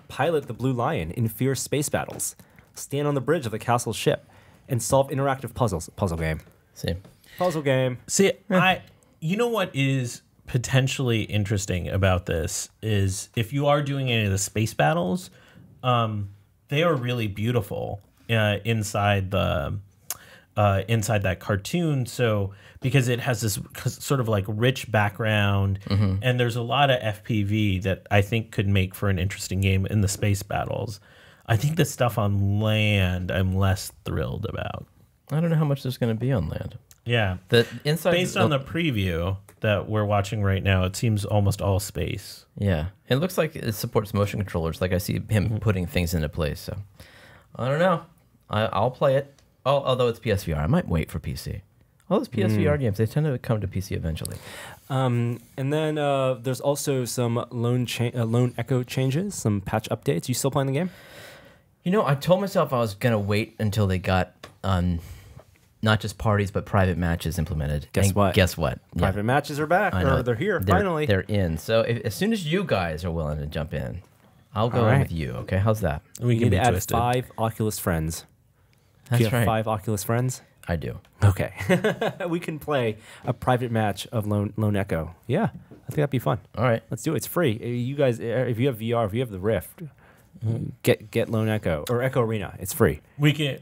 Pilot the Blue Lion in fierce space battles. Stand on the bridge of the castle ship and solve interactive puzzles. Puzzle game. See? Puzzle game. See, you know what is potentially interesting about this is if you are doing any of the space battles, they are really beautiful inside that cartoon. So because it has this sort of like rich background, and there's a lot of FPV that I think could make for an interesting game in the space battles. I think the stuff on land I'm less thrilled about. I don't know how much there's going to be on land. Yeah. The inside, Based on the preview that we're watching right now, it seems almost all space. yeah, it looks like it supports motion controllers. Like I see him putting things into place. So I don't know. I'll play it. Although it's PSVR, I might wait for PC. All those PSVR games, they tend to come to PC eventually. And then there's also some Lone Echo changes, some patch updates. You still playing the game? You know, I told myself I was gonna wait until they got not just parties but private matches implemented. Guess And what? Guess what? Yeah. Private matches are back. I know. Or they're here, finally. They're in. So as soon as you guys are willing to jump in, I'll go All in right. with you. Okay, how's that? We You can need be to add twisted. 5 Oculus friends. That's Do you have right. 5 Oculus friends? I do. Okay. We can play a private match of Lone Echo. Yeah, I think that'd be fun. All right. Let's do it. It's free. You guys, if you have VR, if you have the Rift, get Lone Echo or Echo Arena. It's free. We can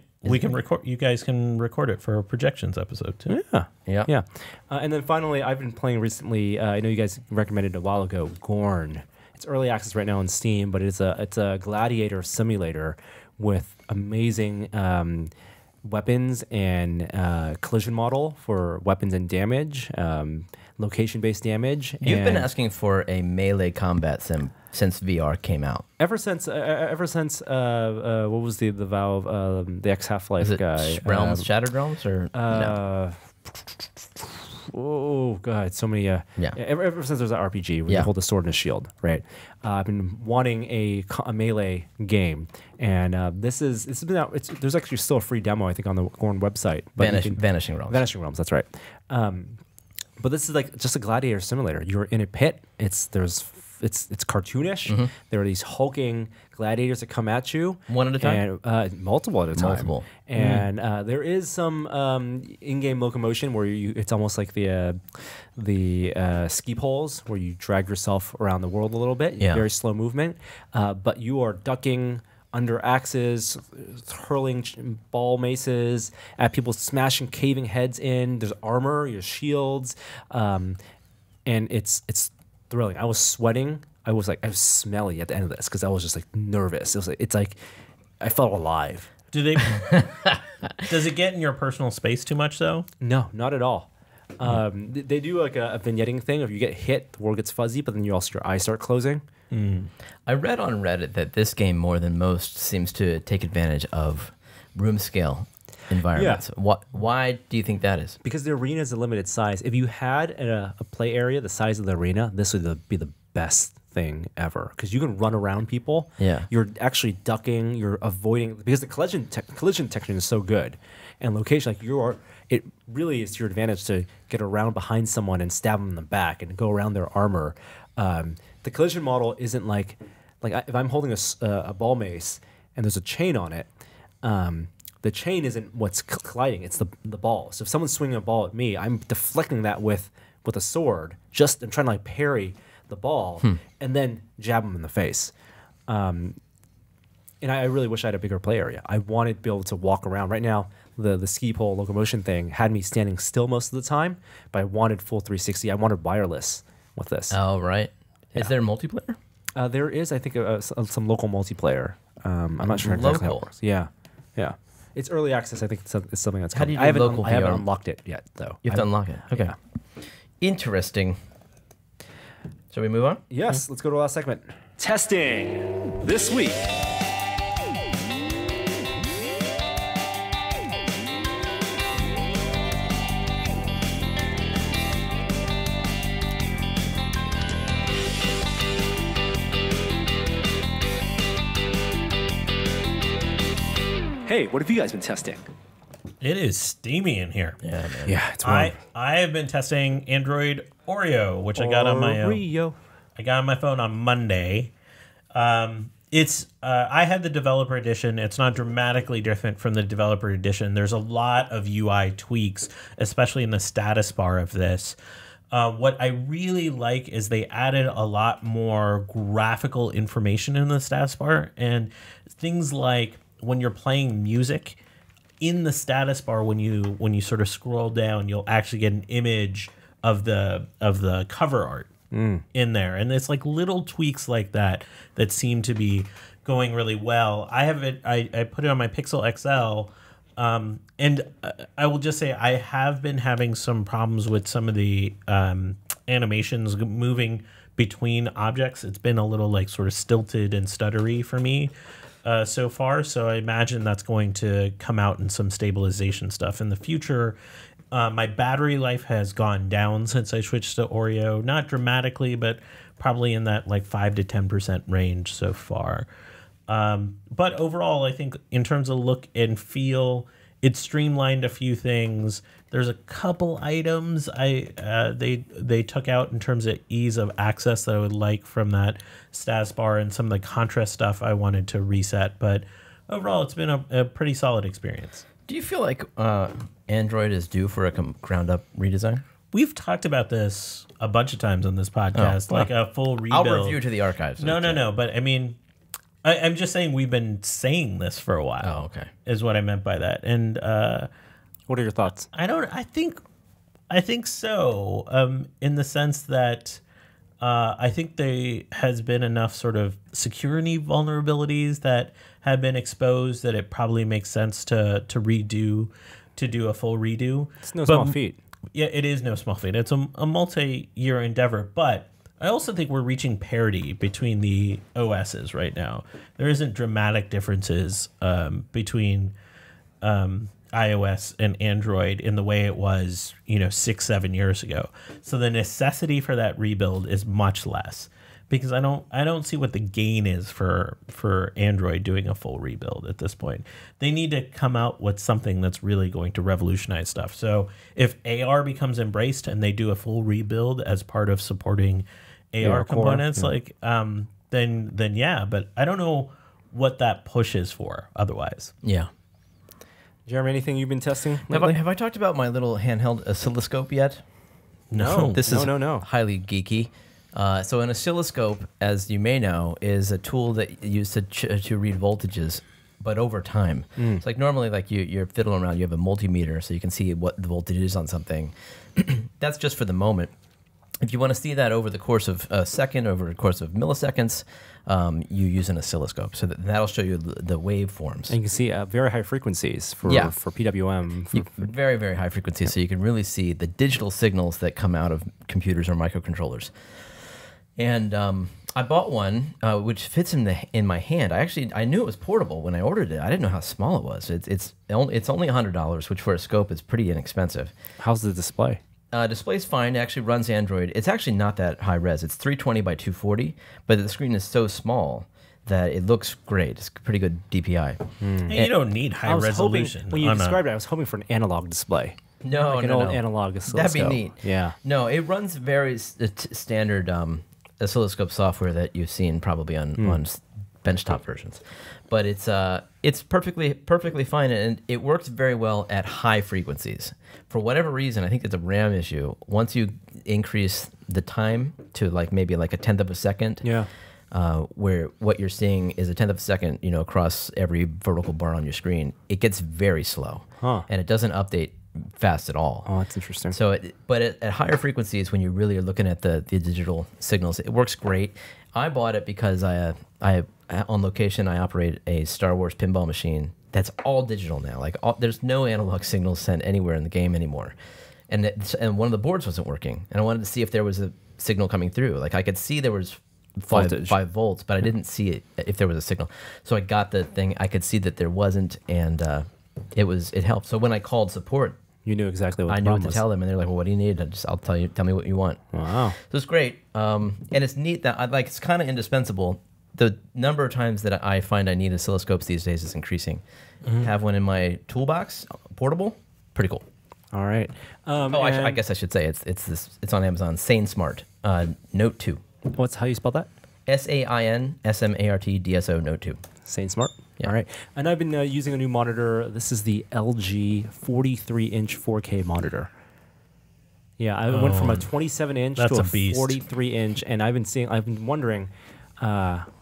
record. You guys can record it for a projections episode too. Yeah. Yeah. Yeah. And then finally, I've been playing recently. I know you guys recommended a while ago. Gorn. It's early access right now on Steam, but it's a gladiator simulator with amazing weapons and collision model for weapons and damage, location-based damage. You've been and asking for a melee combat sim since VR came out. ever since what was the Valve the ex Half-Life Is it guy Realms, Shattered Realms, or no? Oh god, so many. Yeah. Ever since there's an RPG where you Yeah. hold a sword and a shield, right? I've been wanting a melee game, and this has been out. There's actually still a free demo, I think, on the Gorn website. But you can- Vanishing Realms. Vanishing Realms, that's right. But this is like just a gladiator simulator. You're in a pit. It's cartoonish. Mm-hmm. There are these hulking gladiators that come at you. One at a time? And, multiple at a time. Multiple. And there is some in-game locomotion where it's almost like the ski poles where you drag yourself around the world a little bit. Yeah. Very slow movement. But you are ducking under axes, hurling ball maces at people, smashing, caving heads in. There's armor, your shields, and it's thrilling. I was sweating. I was smelly at the end of this because I was just like nervous. It's like I felt alive. Do they? Does it get in your personal space too much though? No, not at all. They do like a vignetting thing. If you get hit, the world gets fuzzy, but then your eyes start closing. I read on Reddit that this game, more than most, seems to take advantage of room scale environments. Why do you think that is? Because the arena is a limited size. If you had a play area the size of the arena, this would be the best thing ever. Because you can run around people. Yeah. You're actually ducking. You're avoiding because the collision detection is so good, and location it really is to your advantage to get around behind someone and stab them in the back and go around their armor. The collision model isn't like if I'm holding a ball mace and there's a chain on it. The chain isn't what's colliding; it's the ball. So if someone's swinging a ball at me, I'm deflecting that with a sword. I'm trying to parry the ball and then jab them in the face. And I really wish I had a bigger play area. I wanted to be able to walk around. Right now, the ski pole locomotion thing had me standing still most of the time, but I wanted full 360. I wanted wireless with this. Oh, right. Is there multiplayer? There is, I think, some local multiplayer. I'm not sure exactly how it Local? works. Yeah. It's early access. I think it's something that's How do coming. you do I haven't local I haven't VR? unlocked it yet, though. You have to unlock it. Okay. Yeah. Interesting. Shall we move on? Yes, let's go to the last segment. Testing this week. Hey, what have you guys been testing? It is steamy in here. Yeah, man. Yeah, it's warm. I have been testing Android Oreo, which I got on my Oreo. I got on my phone on Monday. It's I had the developer edition. It's not dramatically different from the developer edition. There's a lot of UI tweaks, especially in the status bar of this. What I really like is they added a lot more graphical information in the status bar, and things like when you're playing music in the status bar, when you sort of scroll down, you'll actually get an image of the cover art in there, and it's like little tweaks like that seem to be going really well. I have it. I put it on my Pixel XL, And I will just say I have been having some problems with some of the animations moving between objects. It's been a little like sort of stilted and stuttery for me so far. So I imagine that's going to come out in some stabilization stuff in the future. My battery life has gone down since I switched to Oreo. Not dramatically, but probably in that like 5 to 10% range so far. But overall, I think in terms of look and feel, it streamlined a few things. There's a couple items they took out in terms of ease of access that I would like from that status bar, and some of the contrast stuff I wanted to reset. But overall, it's been a pretty solid experience. Do you feel like Android is due for a ground-up redesign? We've talked about this a bunch of times on this podcast, like a full rebuild. I'll review to the archives. No. But I mean, I'm just saying we've been saying this for a while. Oh, okay. Is what I meant by that. And What are your thoughts? I think so. In the sense that I think there has been enough sort of security vulnerabilities that have been exposed that it probably makes sense to do a full redo. It's no small feat. Yeah, it is no small feat. It's a multi-year endeavor, but I also think we're reaching parity between the OSs right now. There isn't dramatic differences between iOS and Android in the way it was, 6-7 years ago. So the necessity for that rebuild is much less, because I don't see what the gain is for Android doing a full rebuild at this point. They need to come out with something that's really going to revolutionize stuff. So if AR becomes embraced and they do a full rebuild as part of supporting AR components, then yeah, but I don't know what that push is for otherwise. Yeah. Jeremy, anything you've been testing? Have I talked about my little handheld oscilloscope yet? No. This is No. highly geeky. So an oscilloscope, as you may know, is a tool that you use to read voltages, but over time. It's like normally, like you're fiddling around, you have a multimeter, so you can see what the voltage is on something. That's just for the moment. If you want to see that over the course of a second, over the course of milliseconds, you use an oscilloscope. So that'll show you the waveforms. And you can see very high frequencies for PWM. Very, very high frequencies, so you can really see the digital signals that come out of computers or microcontrollers. And I bought one which fits in my hand. I knew it was portable when I ordered it. I didn't know how small it was. It's only $100, which for a scope is pretty inexpensive. How's the display? Display's fine. It actually runs Android. It's actually not that high res. It's 320 by 240, but the screen is so small that it looks great. It's pretty good DPI. And you don't need high resolution. When you described it, I was hoping for an analog display. No, like an old analog oscilloscope. That'd be neat. Yeah. No, it runs very standard oscilloscope software that you've seen probably on benchtop versions, but it's perfectly fine, and it works very well at high frequencies. For whatever reason, I think it's a RAM issue. Once you increase the time to maybe a tenth of a second, where what you're seeing is a tenth of a second, across every vertical bar on your screen, it gets very slow, and it doesn't update fast at all. Oh, that's interesting. So, but at higher frequencies, when you really are looking at the digital signals, it works great. I bought it because I on location I operate a Star Wars pinball machine that's all digital now. There's no analog signals sent anywhere in the game anymore, and one of the boards wasn't working, and I wanted to see if there was a signal coming through. I could see there was 5 volts, but I didn't see it if there was a signal. So I got the thing. I could see that there wasn't, and it helped. So when I called support, you knew exactly what I knew what to tell them, and they're like, "Well, what do you need?" I'll tell you. Tell me what you want. Wow. So it's great, and it's neat that it's kind of indispensable. The number of times that I find I need oscilloscopes these days is increasing. Have one in my toolbox, portable, pretty cool. All right. I guess I should say it's on Amazon. SainSmart Note 2. How you spell that? SAINSMARTDSO Note 2. SainSmart. Yeah. All right. And I've been using a new monitor. This is the LG 43-inch 4K monitor. Yeah, I went from a 27-inch to a 43-inch, and I've been wondering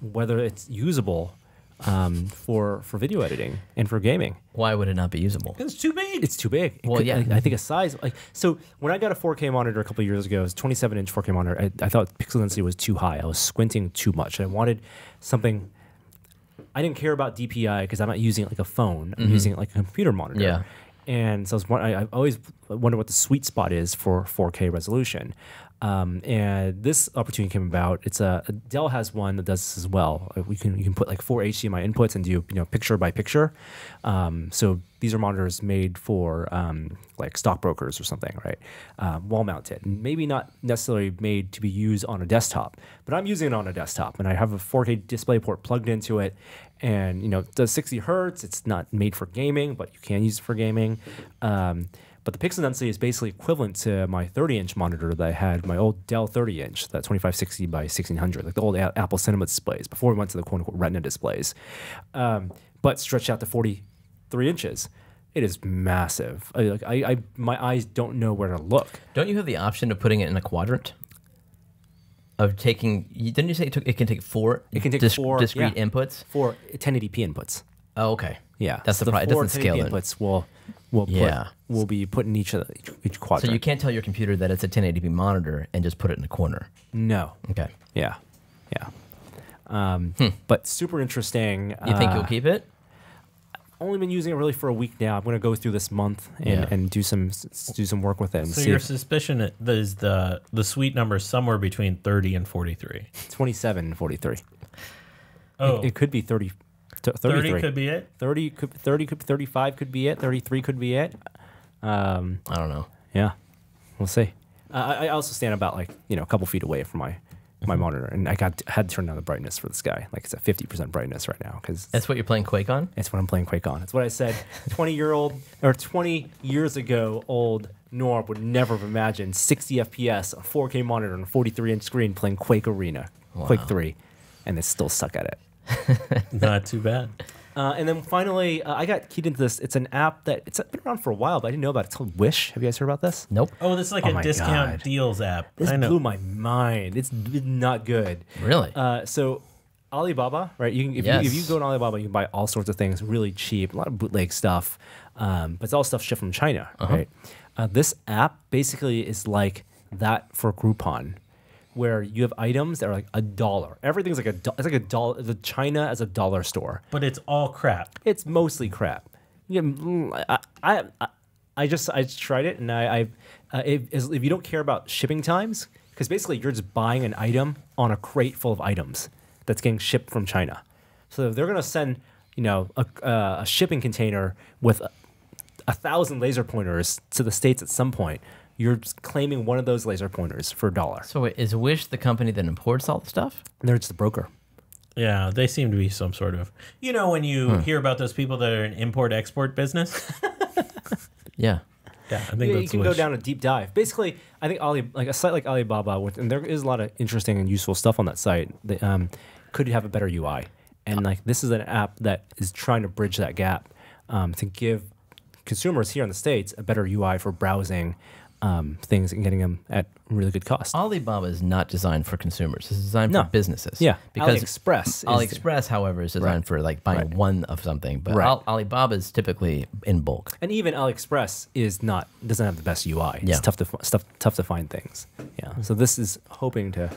whether it's usable for video editing and for gaming. Why would it not be usable? It's too big. It's too big. Well, yeah. I think a size so when I got a 4K monitor a couple of years ago, it was 27-inch 4K monitor. I thought pixel density was too high. I was squinting too much. I wanted something. I didn't care about DPI because I'm not using it like a phone. I'm using it like a computer monitor. Yeah. And so I always wonder what the sweet spot is for 4K resolution. And this opportunity came about. Dell has one that does this as well. You can put like 4 HDMI inputs and do picture by picture. So these are monitors made for like stockbrokers or something, right? Wall mounted, maybe not necessarily made to be used on a desktop, but I'm using it on a desktop, and I have a 4K display port plugged into it, and it does 60 hertz. It's not made for gaming, but you can use it for gaming. But the pixel density is basically equivalent to my 30-inch monitor that I had, my old Dell 30-inch, that 2560 by 1600, like the old Apple Cinema displays before we went to the quote-unquote Retina displays, but stretched out to 43 inches. It is massive. My eyes don't know where to look. Don't you have the option of putting it in a quadrant? Of taking, didn't you say it can take four? It can take four discrete inputs. 4 1080p inputs. Oh, okay. Yeah, that's so the problem. It doesn't scale 1080p in. inputs we'll be putting each quadrant. So you can't tell your computer that it's a 1080p monitor and just put it in a corner. No. Okay. Yeah. But super interesting. You think you'll keep it? Only been using it really for a week now. I'm going to go through this month and do some work with it. And So see your suspicion is the sweet number somewhere between 30 and 43. 27 and 43. Oh, It could be 30. 30 could be it. 30 could 35 could be it. 33 could be it. I don't know. Yeah, we'll see. I also stand about a couple feet away from my monitor, and I had to turn down the brightness for this guy. Like it's at 50% brightness right now because That's what you're playing Quake on? it's what I'm playing Quake on. It's what I said 20 years ago old Norm would never have imagined 60 FPS, a 4K monitor, and a 43-inch screen playing Quake Arena, Quake 3, and they still suck at it. Not too bad. And then finally, I got keyed into this. It's an app it's been around for a while, but I didn't know about it. It's called Wish. Have you guys heard about this? Nope. Oh, this is like Oh a my discount God. deals app. This I know. blew my mind. It's not good. Really? So Alibaba, right? Yes. If you go to Alibaba, you can buy all sorts of things really cheap, a lot of bootleg stuff, but it's all stuff shipped from China, right? This app basically is like that for Groupon, where you have items that are like $1. Everything's like it's like $1. The China as a dollar store. But it's all crap. It's mostly crap. I just tried it, and if you don't care about shipping times, because basically you're just buying an item on a crate full of items that's getting shipped from China. So if they're gonna send a shipping container with 1,000 laser pointers to the States at some point, you're just claiming one of those laser pointers for $1. So wait, is Wish the company that imports all the stuff? And they're just the broker. Yeah, they seem to be some sort of. When you hear about those people that are in import-export business? Yeah. Yeah, I think You that's can go Wish. down a deep dive. Basically, I think a site like Alibaba, and there is a lot of interesting and useful stuff on that site, that could have a better UI. And this is an app that is trying to bridge that gap to give consumers here in the States a better UI for browsing things and getting them at really good cost. Alibaba is not designed for consumers. It's designed No. for businesses. Yeah, Because AliExpress. however, is designed for buying one of something, but Right. Alibaba is typically in bulk. And even AliExpress doesn't have the best UI. Yeah. It's tough to find things. Yeah. So this is hoping to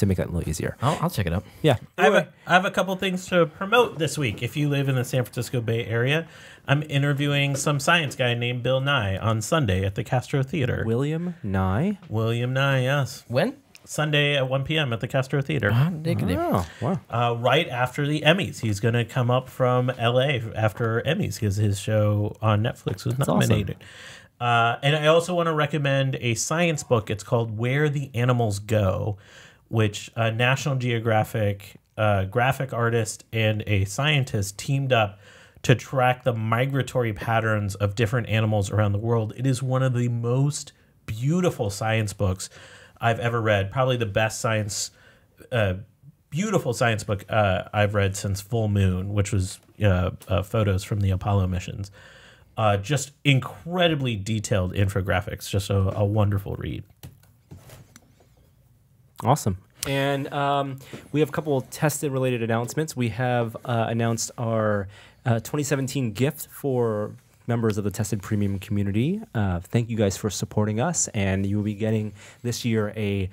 make that a little easier. I'll check it out. Yeah. I have a couple things to promote this week. If you live in the San Francisco Bay Area, I'm interviewing some science guy named Bill Nye on Sunday at the Castro Theater. William Nye. William Nye, yes. When? Sunday at 1 p.m. at the Castro Theater. Oh, wow. Right after the Emmys. He's going to come up from L.A. after Emmys because his show on Netflix was nominated. And I also want to recommend a science book. It's called Where the Animals Go, which a National Geographic graphic artist and a scientist teamed up to track the migratory patterns of different animals around the world. It is one of the most beautiful science books I've ever read. Probably the best beautiful science book I've read since Full Moon, which was photos from the Apollo missions. Just incredibly detailed infographics. Just a wonderful read. Awesome. And we have a couple of tested-related announcements. We have announced our 2017 gift for members of the Tested Premium community. Thank you guys for supporting us, and you will be getting this year a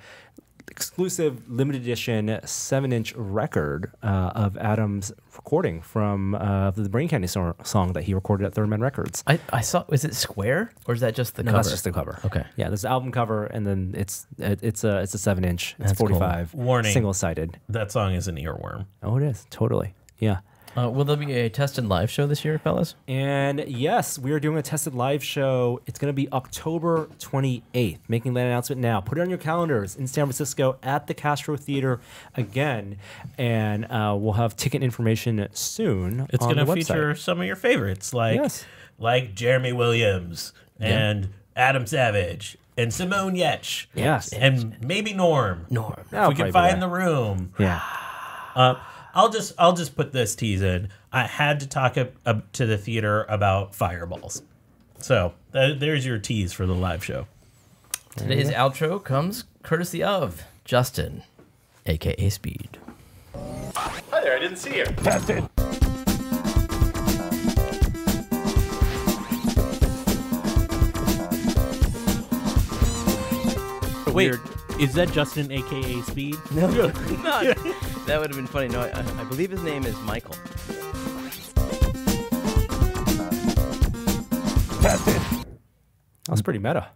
exclusive limited edition 7-inch record of Adam's recording from the Brain Candy song that he recorded at Third Man Records. I saw. Is it square or is that just the No, cover? that's just the cover. Okay. Yeah, there's the album cover, and then it's a 7-inch. It's That's cool. 45. Warning. Single-sided. That song is an earworm. Oh, it is. Totally. Yeah. Will there be a tested live show this year, fellas? And yes, we are doing a tested live show. It's going to be October 28th. Making that announcement now. Put it on your calendars in San Francisco at the Castro Theater again. And we'll have ticket information soon. It's going to feature some of your favorites, like Yes. like Jeremy Williams and Adam Savage and Simone Yetch. Yes. And maybe Norm. Norm. If I'll we can probably be find there. the room. Yeah. I'll just put this tease in. I had to talk up to the theater about fireballs. So there's your tease for the live show. Today's outro comes courtesy of Justin, aka Speed. Hi there, I didn't see you. Wait, is that Justin, aka Speed? No, that would have been funny. No, I believe his name is Michael. That was pretty meta.